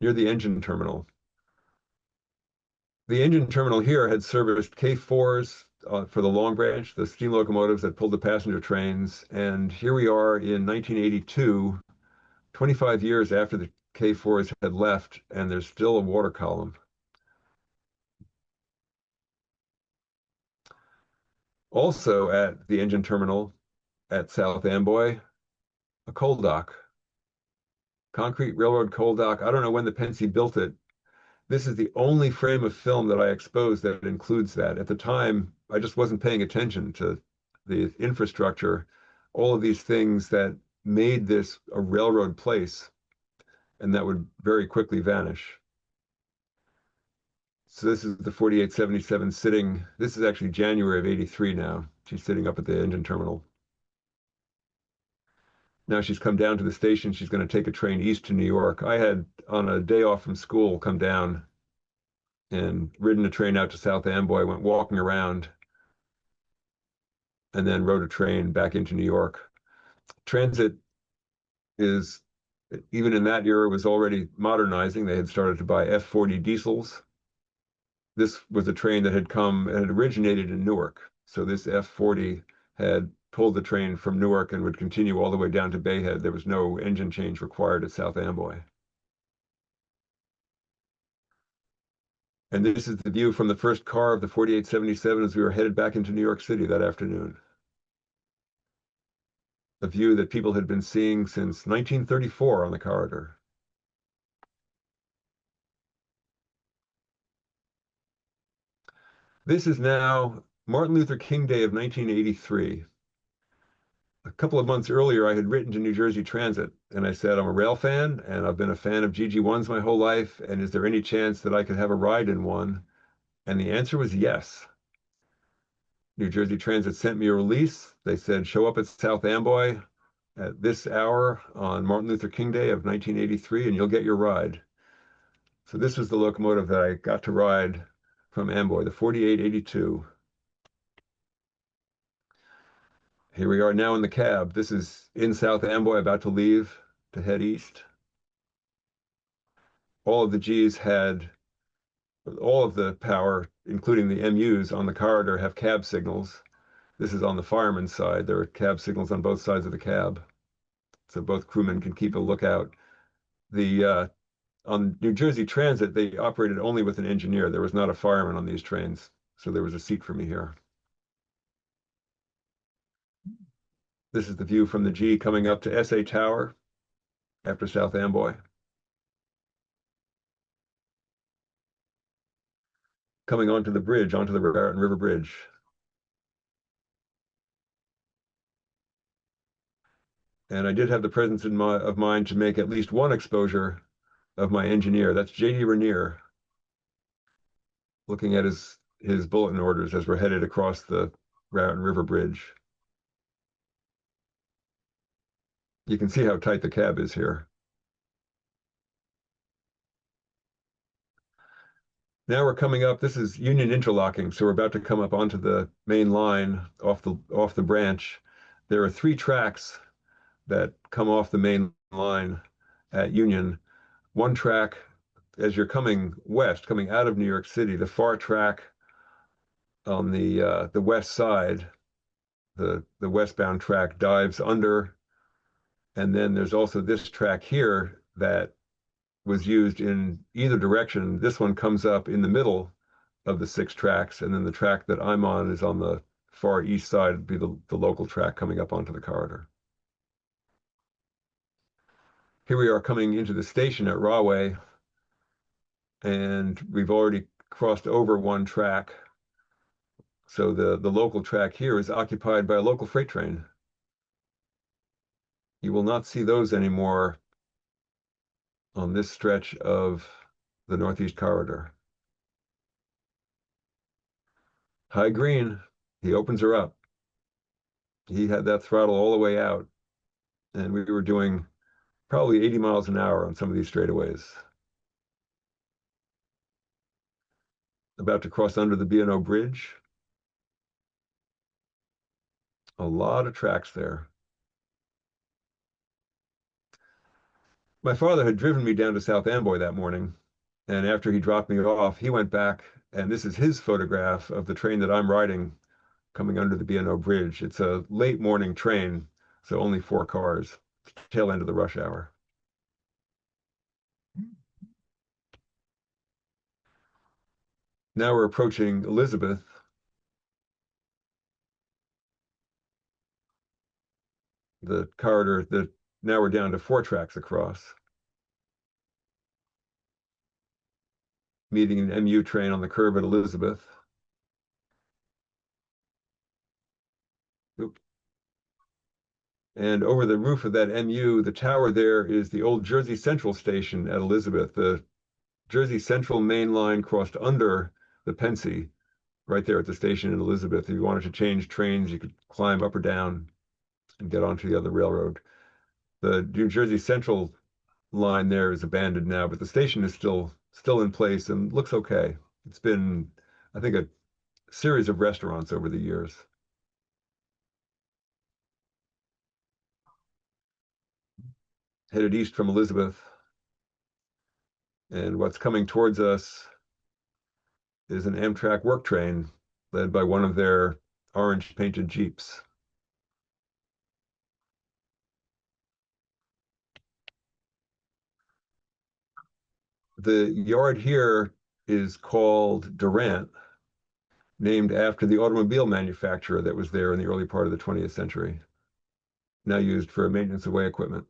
near the engine terminal. The engine terminal here had serviced K4s for the Long Branch, the steam locomotives that pulled the passenger trains. And here we are in 1982, 25 years after the K4s had left, and there's still a water column. Also at the engine terminal, at South Amboy, a coal dock, concrete railroad coal dock. I don't know when the Pennsy built it. This is the only frame of film that I exposed that includes that. At the time, I just wasn't paying attention to the infrastructure, all of these things that made this a railroad place, and that would very quickly vanish. So this is the 4877 sitting. This is actually January of 83 now. She's sitting up at the engine terminal. Now she's come down to the station. She's going to take a train east to New York. I had, on a day off from school, come down and ridden a train out to South Amboy, went walking around, and then rode a train back into New York. Transit is, even in that era, was already modernizing. They had started to buy F-40 diesels. This was a train that had originated in Newark. So this F-40 had pulled the train from Newark and would continue all the way down to Bayhead. There was no engine change required at South Amboy. And this is the view from the first car of the 4877 as we were headed back into New York City that afternoon. A view that people had been seeing since 1934 on the corridor. This is now Martin Luther King Day of 1983. A couple of months earlier, I had written to New Jersey Transit, and I said, I'm a rail fan, and I've been a fan of GG1s my whole life, and is there any chance that I could have a ride in one? And the answer was yes. New Jersey Transit sent me a release. They said, show up at South Amboy at this hour on Martin Luther King Day of 1983, and you'll get your ride. So this was the locomotive that I got to ride from Amboy, the 4882. Here we are now in the cab. This is in South Amboy, about to leave to head east. All of the Gs had, all of the power, including the MUs on the corridor, have cab signals. This is on the fireman's side. There are cab signals on both sides of the cab, so both crewmen can keep a lookout. On New Jersey Transit, they operated only with an engineer. There was not a fireman on these trains, so there was a seat for me here. This is the view from the G coming up to SA Tower after South Amboy. Coming onto the bridge, onto the Raritan River Bridge. And I did have the presence of mind to make at least one exposure of my engineer. That's J.D. Rainier, looking at his bulletin orders as we're headed across the Raritan River Bridge. You can see how tight the cab is here. Now we're coming up. This is Union interlocking, so we're about to come up onto the main line off the branch. There are 3 tracks that come off the main line at Union. One track, as you're coming west, coming out of New York City, the far track on the west side, the westbound track dives under, and then there's also this track here that was used in either direction. This one comes up in the middle of the 6 tracks, and then the track that I'm on is on the far east side, would be the local track coming up onto the corridor. Here we are coming into the station at Rahway, and we've already crossed over one track. So the local track here is occupied by a local freight train. You will not see those anymore on this stretch of the Northeast Corridor. High Green, he opens her up. He had that throttle all the way out, and we were doing probably 80 miles an hour on some of these straightaways. About to cross under the B&O Bridge. A lot of tracks there. My father had driven me down to South Amboy that morning, and after he dropped me off, he went back, and this is his photograph of the train that I'm riding coming under the B&O Bridge. It's a late morning train, so only 4 cars, tail end of the rush hour. Now we're approaching Elizabeth. the corridor that now we're down to 4 tracks across, meeting an MU train on the curve at Elizabeth. Oop. And over the roof of that MU, the tower there is the old Jersey Central station at Elizabeth. The Jersey Central main line crossed under the Pennsy right there at the station in Elizabeth. If you wanted to change trains, you could climb up or down and get onto the other railroad. The New Jersey Central line there is abandoned now, but the station is still in place and looks okay. It's been, I think, a series of restaurants over the years. Headed east from Elizabeth, and what's coming towards us is an Amtrak work train led by one of their orange painted Jeeps. The yard here is called Durant, named after the automobile manufacturer that was there in the early part of the 20th century, now used for maintenance of way equipment.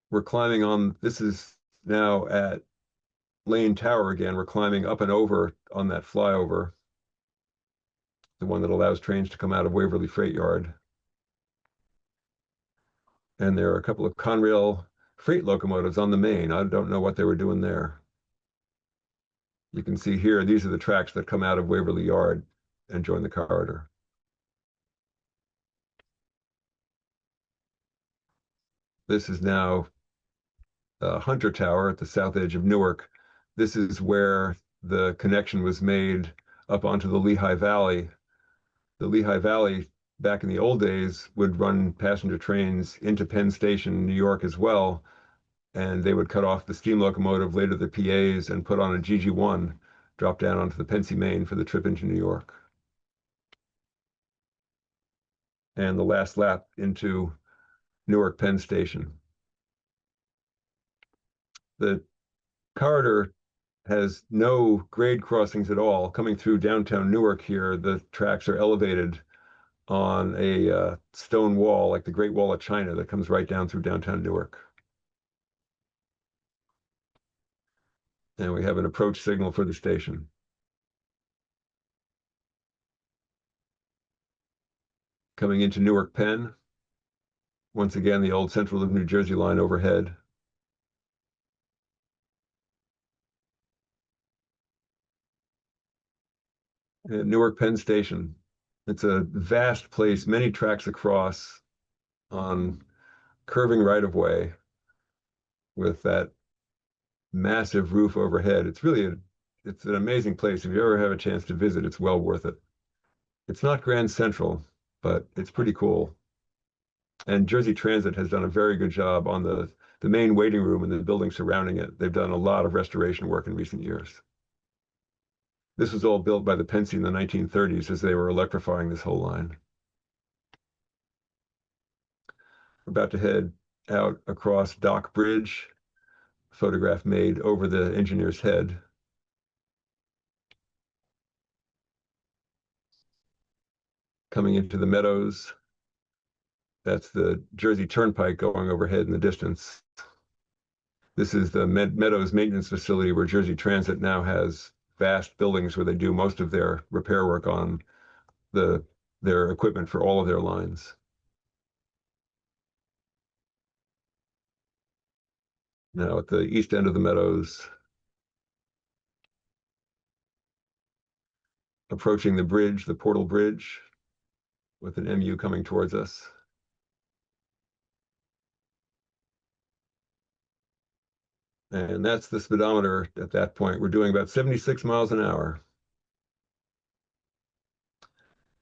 We're climbing on, this is now at Lane Tower again. We're climbing up and over on that flyover, the one that allows trains to come out of Waverly Freight Yard. And there are a couple of Conrail freight locomotives on the main. I don't know what they were doing there. You can see here, these are the tracks that come out of Waverly Yard and join the corridor. This is now Hunter Tower at the south edge of Newark. This is where the connection was made up onto the Lehigh Valley. The Lehigh Valley, back in the old days, would run passenger trains into Penn Station, New York as well, and they would cut off the steam locomotive, later the PAs, and put on a GG1, drop down onto the Pennsy main for the trip into New York. And the last lap into Newark Penn Station. The corridor has no grade crossings at all. Coming through downtown Newark here, the tracks are elevated on a stone wall, like the Great Wall of China, that comes right down through downtown Newark. And we have an approach signal for the station. Coming into Newark Penn, once again, the old Central of New Jersey line overhead. And Newark Penn Station. It's a vast place, many tracks across on curving right-of-way with that massive roof overhead. It's really it's an amazing place. If you ever have a chance to visit, it's well worth it. It's not Grand Central, but it's pretty cool. And Jersey Transit has done a very good job on the main waiting room and the building surrounding it. They've done a lot of restoration work in recent years. This was all built by the Pennsy in the 1930s as they were electrifying this whole line. We're about to head out across Dock Bridge, photograph made over the engineer's head. Coming into the meadows, that's the Jersey Turnpike going overhead in the distance. This is the Meadows maintenance facility where Jersey Transit now has vast buildings where they do most of their repair work on their equipment for all of their lines. Now at the east end of the Meadows, approaching the bridge, the Portal Bridge, with an MU coming towards us. And that's the speedometer at that point. We're doing about 76 miles an hour.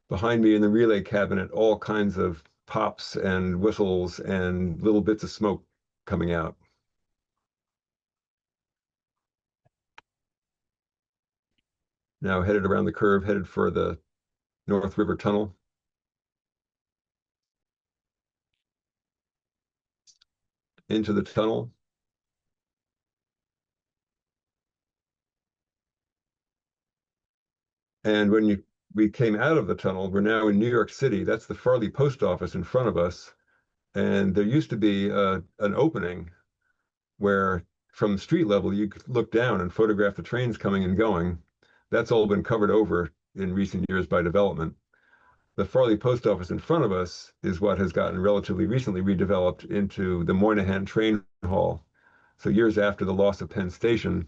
Behind me in the relay cabinet, all kinds of pops and whistles and little bits of smoke coming out. Now headed around the curve, headed for the North River Tunnel. Into the tunnel. And when you we came out of the tunnel. We're now in New York City. That's the Farley Post Office in front of us. And there used to be an opening where from street level you could look down and photograph the trains coming and going. That's all been covered over in recent years by development. The Farley Post Office in front of us is what has gotten relatively recently redeveloped into the Moynihan Train Hall. So years after the loss of Penn Station,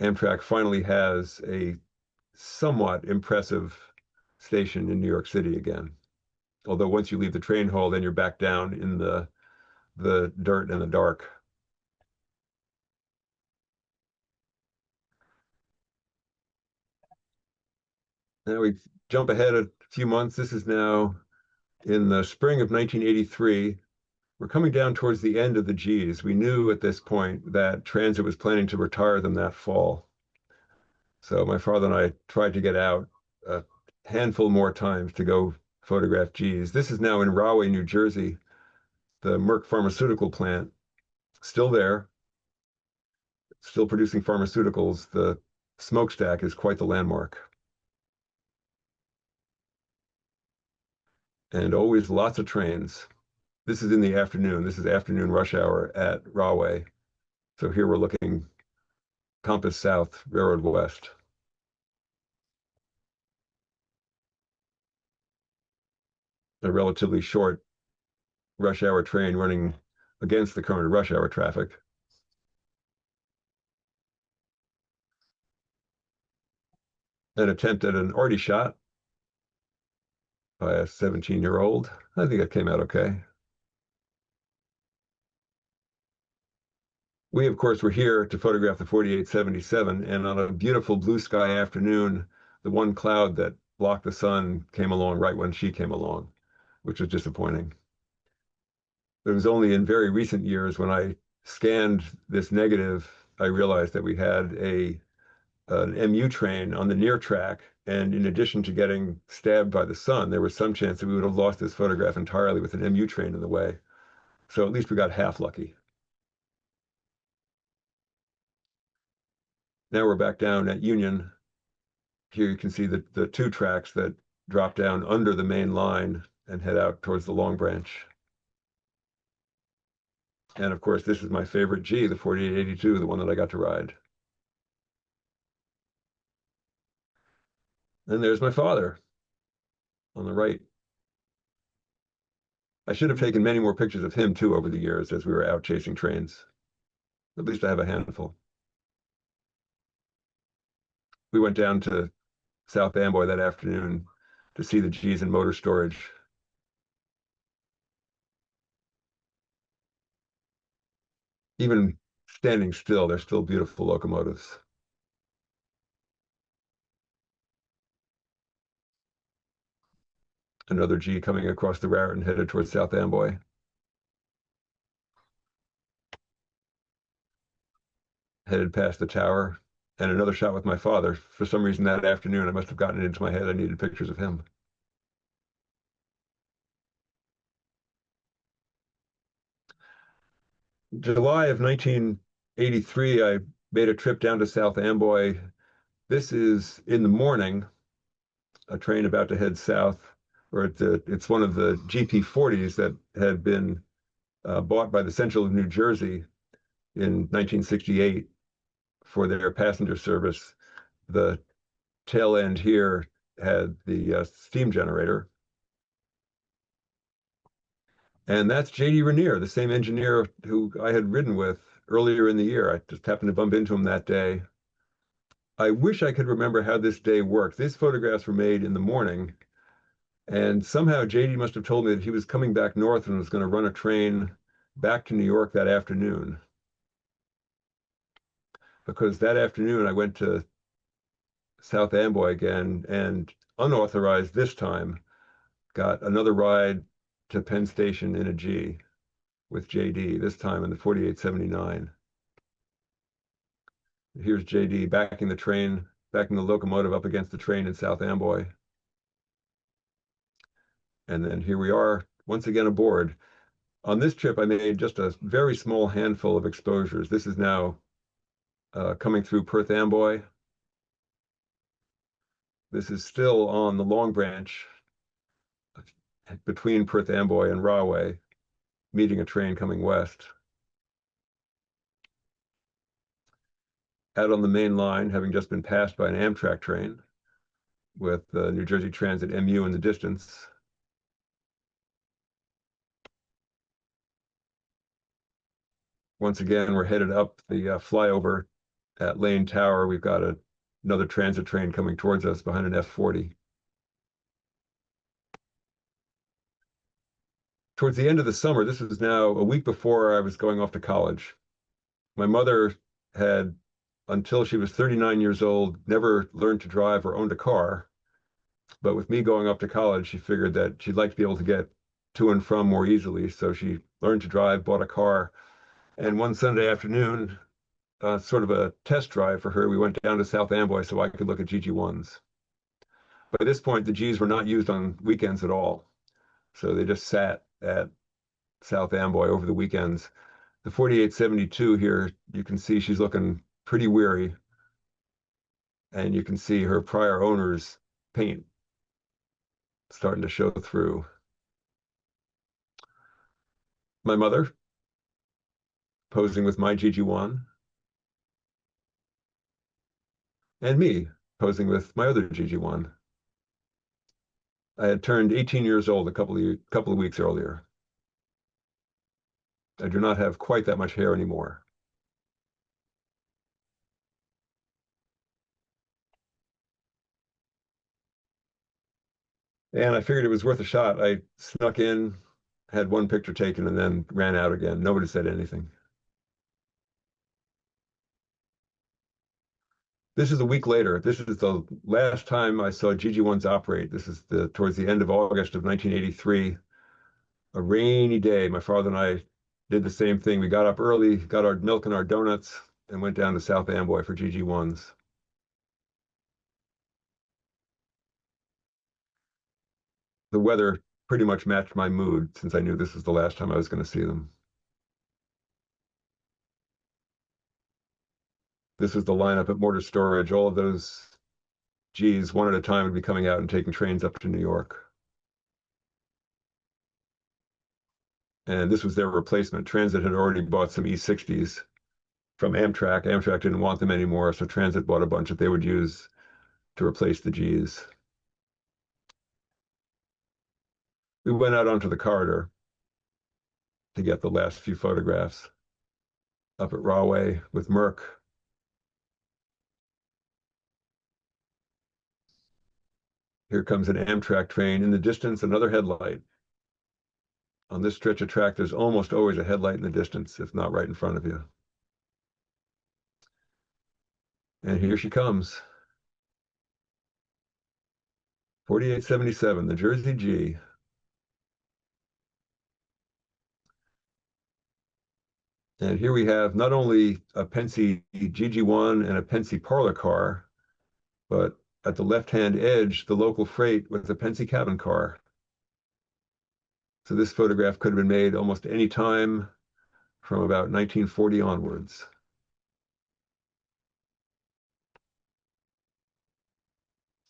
Amtrak finally has a somewhat impressive station in New York City again. Although once you leave the train hall, then you're back down in the dirt and the dark. Now we jump ahead a few months. This is now in the spring of 1983. We're coming down towards the end of the Gs. We knew at this point that transit was planning to retire them that fall. So my father and I tried to get out a handful more times to go photograph Gs. This is now in Rahway, New Jersey, the Merck pharmaceutical plant, still there, still producing pharmaceuticals. The smokestack is quite the landmark. And always lots of trains. This is in the afternoon. This is afternoon rush hour at Rahway. So here we're looking Compass South, Railroad West. A relatively short rush hour train running against the current rush hour traffic. An attempt at an arty shot by a 17-year-old. I think it came out okay. We, of course, were here to photograph the 4877, and on a beautiful blue sky afternoon, the one cloud that blocked the sun came along right when she came along, which was disappointing. It was only in very recent years when I scanned this negative, I realized that we had an MU train on the near track, and in addition to getting stabbed by the sun, there was some chance that we would have lost this photograph entirely with an MU train in the way. So at least we got half lucky. Now we're back down at Union. Here you can see the two tracks that drop down under the main line and head out towards the Long Branch. And of course, this is my favorite G, the 4882, the one that I got to ride. And there's my father on the right. I should have taken many more pictures of him too over the years as we were out chasing trains. At least I have a handful. We went down to South Amboy that afternoon to see the G's in motor storage. Even standing still, they're still beautiful locomotives. Another G coming across the Raritan headed towards South Amboy. Headed past the tower. And another shot with my father. For some reason that afternoon, I must have gotten it into my head I needed pictures of him. July of 1983, I made a trip down to South Amboy. This is in the morning, a train about to head south, or it's one of the GP40s that had been bought by the Central of New Jersey in 1968 for their passenger service. The tail end here had the steam generator. And that's J.D. Rainier, the same engineer who I had ridden with earlier in the year. I just happened to bump into him that day. I wish I could remember how this day worked. These photographs were made in the morning, and somehow J.D. must have told me that he was coming back north and was going to run a train back to New York that afternoon. Because that afternoon I went to South Amboy again and unauthorized this time got another ride to Penn Station in a G with JD, this time in the 4879. Here's JD backing the train, backing the locomotive up against the train in South Amboy. And then here we are once again aboard. On this trip, I made just a very small handful of exposures. This is now coming through Perth Amboy. This is still on the Long Branch between Perth Amboy and Rahway, meeting a train coming west. Out on the main line, having just been passed by an Amtrak train with New Jersey Transit MU in the distance. Once again, we're headed up the flyover at Lane Tower. We've got another transit train coming towards us behind an F40. Towards the end of the summer, this is now a week before I was going off to college. My mother had, until she was 39 years old, never learned to drive or owned a car. But with me going off to college, she figured that she'd like to be able to get to and from more easily. So she learned to drive, bought a car. And one Sunday afternoon, sort of a test drive for her, we went down to South Amboy so I could look at GG1s. By this point, the Gs were not used on weekends at all. So they just sat at South Amboy over the weekends. The 4872 here, you can see she's looking pretty weary. And you can see her prior owner's paint starting to show through. My mother, posing with my GG1. And me, posing with my other GG1. I had turned 18 years old a couple of weeks earlier. I do not have quite that much hair anymore. And I figured it was worth a shot. I snuck in, had one picture taken, and then ran out again. Nobody said anything. This is a week later. This is the last time I saw GG1s operate. This is towards the end of August of 1983. A rainy day. My father and I did the same thing. We got up early, got our milk and our donuts, and went down to South Amboy for GG1s. The weather pretty much matched my mood since I knew this was the last time I was going to see them. This was the lineup at Mortar Storage. All of those Gs, one at a time, would be coming out and taking trains up to New York. And this was their replacement. Transit had already bought some E60s from Amtrak. Amtrak didn't want them anymore, so Transit bought a bunch that they would use to replace the Gs. We went out onto the corridor to get the last few photographs up at Rahway with Merck. Here comes an Amtrak train. In the distance, another headlight. On this stretch of track, there's almost always a headlight in the distance, if not right in front of you. And here she comes. 4877, the Jersey G. And here we have not only a Pennsy GG1 and a Pennsy parlor car, but at the left-hand edge, the local freight with a Pennsy cabin car. So this photograph could have been made almost any time from about 1940 onwards.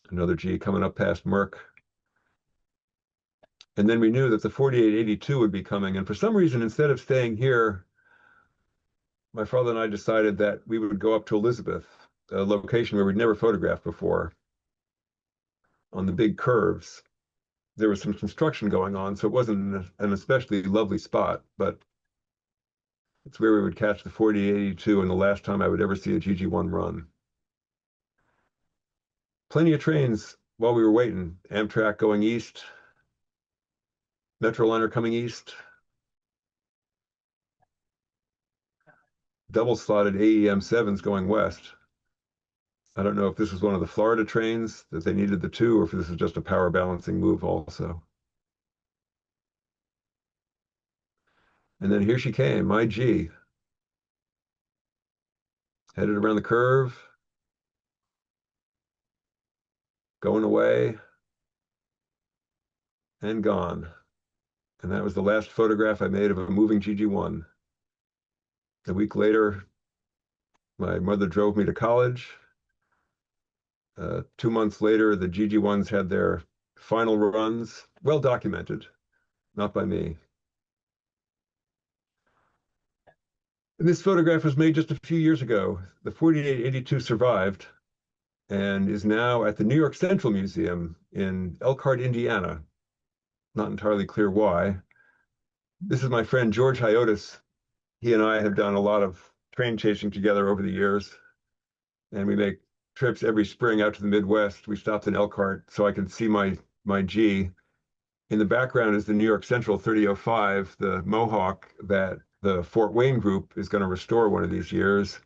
Another G coming up past Merck. And then we knew that the 4882 would be coming. And for some reason, instead of staying here, my father and I decided that we would go up to Elizabeth, a location where we'd never photographed before, on the big curves. There was some construction going on, so it wasn't an especially lovely spot, but it's where we would catch the 4882 and the last time I would ever see a GG1 run. Plenty of trains while we were waiting. Amtrak going east, Metroliner coming east, double-slotted AEM 7s going west. I don't know if this was one of the Florida trains that they needed the two, or if this is just a power balancing move also. And then here she came, my G. Headed around the curve, going away, and gone. And that was the last photograph I made of a moving GG1. A week later, my mother drove me to college. 2 months later, the GG1s had their final runs, well documented, not by me. And this photograph was made just a few years ago. The 4882 survived and is now at the New York Central Museum in Elkhart, Indiana. Not entirely clear why. This is my friend George Hyotis. He and I have done a lot of train chasing together over the years, and we make trips every spring out to the Midwest. We stopped in Elkhart so I could see my G. In the background is the New York Central 3005, the Mohawk that the Fort Wayne Group is going to restore one of these years.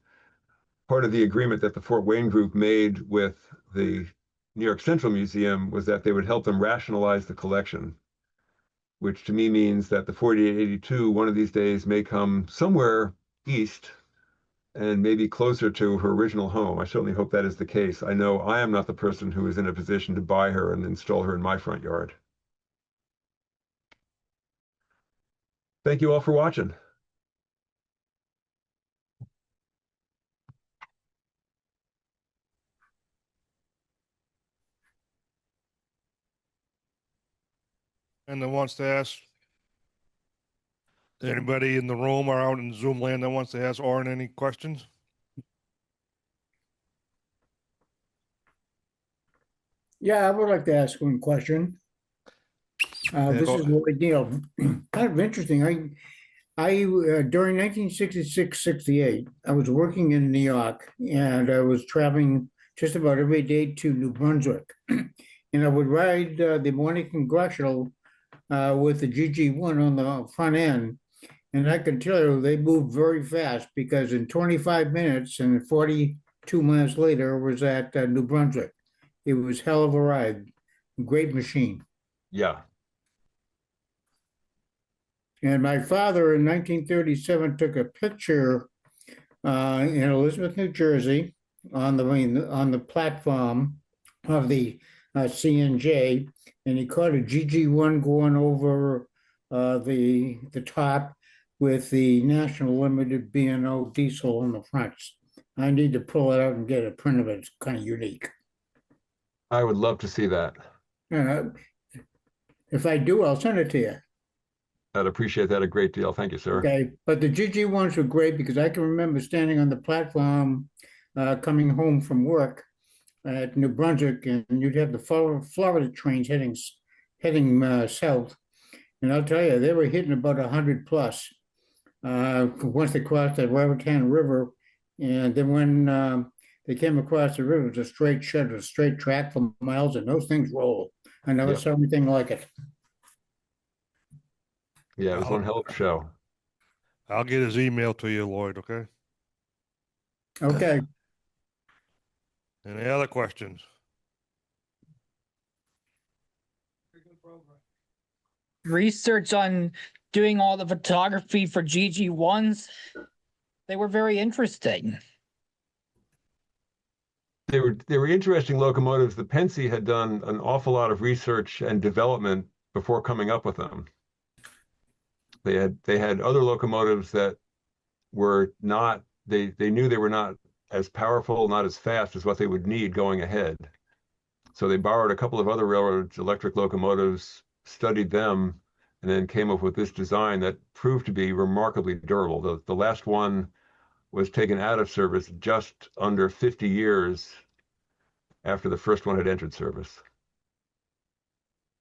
Part of the agreement that the Fort Wayne Group made with the New York Central Museum was that they would help them rationalize the collection, which to me means that the 4882 one of these days may come somewhere east and maybe closer to her original home. I certainly hope that is the case. I know I am not the person who is in a position to buy her and install her in my front yard. Thank you all for watching. And that wants to ask, anybody in the room or out in Zoom land that wants to ask Orin any questions? Yeah, I would like to ask one question. This go- is Lloyd Neal. Kind of interesting. I during 1966-68, I was working in New York, and I was traveling just about every day to New Brunswick, and I would ride the morning congressional with the GG1 on the front end, and I can tell you they moved very fast because in 25 minutes and 42 miles later was at New Brunswick. It was hell of a ride, great machine. Yeah. And my father in 1937 took a picture in Elizabeth, New Jersey, on the platform of the CNJ, and he caught a GG1 going over the top with the National Limited B&O diesel on the front. I need to pull it out and get a print of it. It's kind of unique. I would love to see that. Uh, if I do, I'll send it to you. I'd appreciate that a great deal. Thank you, sir. Okay, but the GG1s were great because I can remember standing on the platform coming home from work at New Brunswick, and you'd have the Florida trains heading south. And I'll tell you, they were hitting about 100 plus once they crossed the Raritan River. And then when they came across the river, it was a straight shot, a straight track for miles, and those things roll. I never Yep. saw anything like it. Yeah, it was one hell of a show. I'll get his email to you, Lloyd, okay? Okay. Any other questions? Research on doing all the photography for GG1s. They were very interesting. They were interesting locomotives. The Pennsy had done an awful lot of research and development before coming up with them. They had other locomotives that were not, they knew they were not as powerful, not as fast as what they would need going ahead. So they borrowed a couple of other railroads' electric locomotives, studied them, and then came up with this design that proved to be remarkably durable. The last one was taken out of service just under 50 years after the first one had entered service.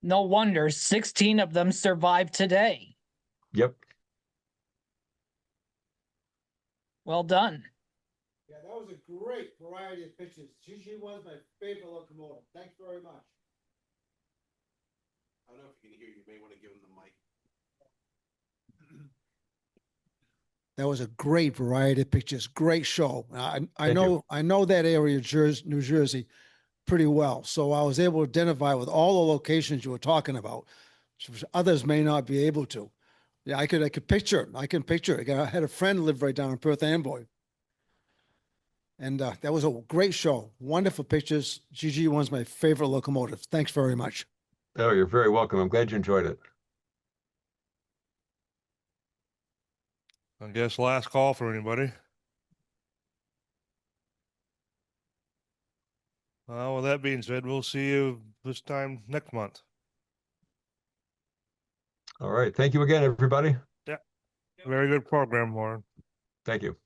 No wonder 16 of them survive today. Yep. Well done. Yeah, that was a great variety of pictures. GG1's my favorite locomotive. Thanks very much. I don't know if you can hear, you may want to give him the mic. That was a great variety of pictures. Great show. I Thank you. know that area, New Jersey, pretty well. So I was able to identify with all the locations you were talking about, which others may not be able to. Yeah, I could picture it. I can picture it. I had a friend live right down in Perth Amboy. And that was a great show. Wonderful pictures. GG1's my favorite locomotive. Thanks very much. Oh, you're very welcome. I'm glad you enjoyed it. I guess last call for anybody. With that being said, we'll see you this time next month. All right. Thank you again, everybody. Very good program, Warren. Thank you.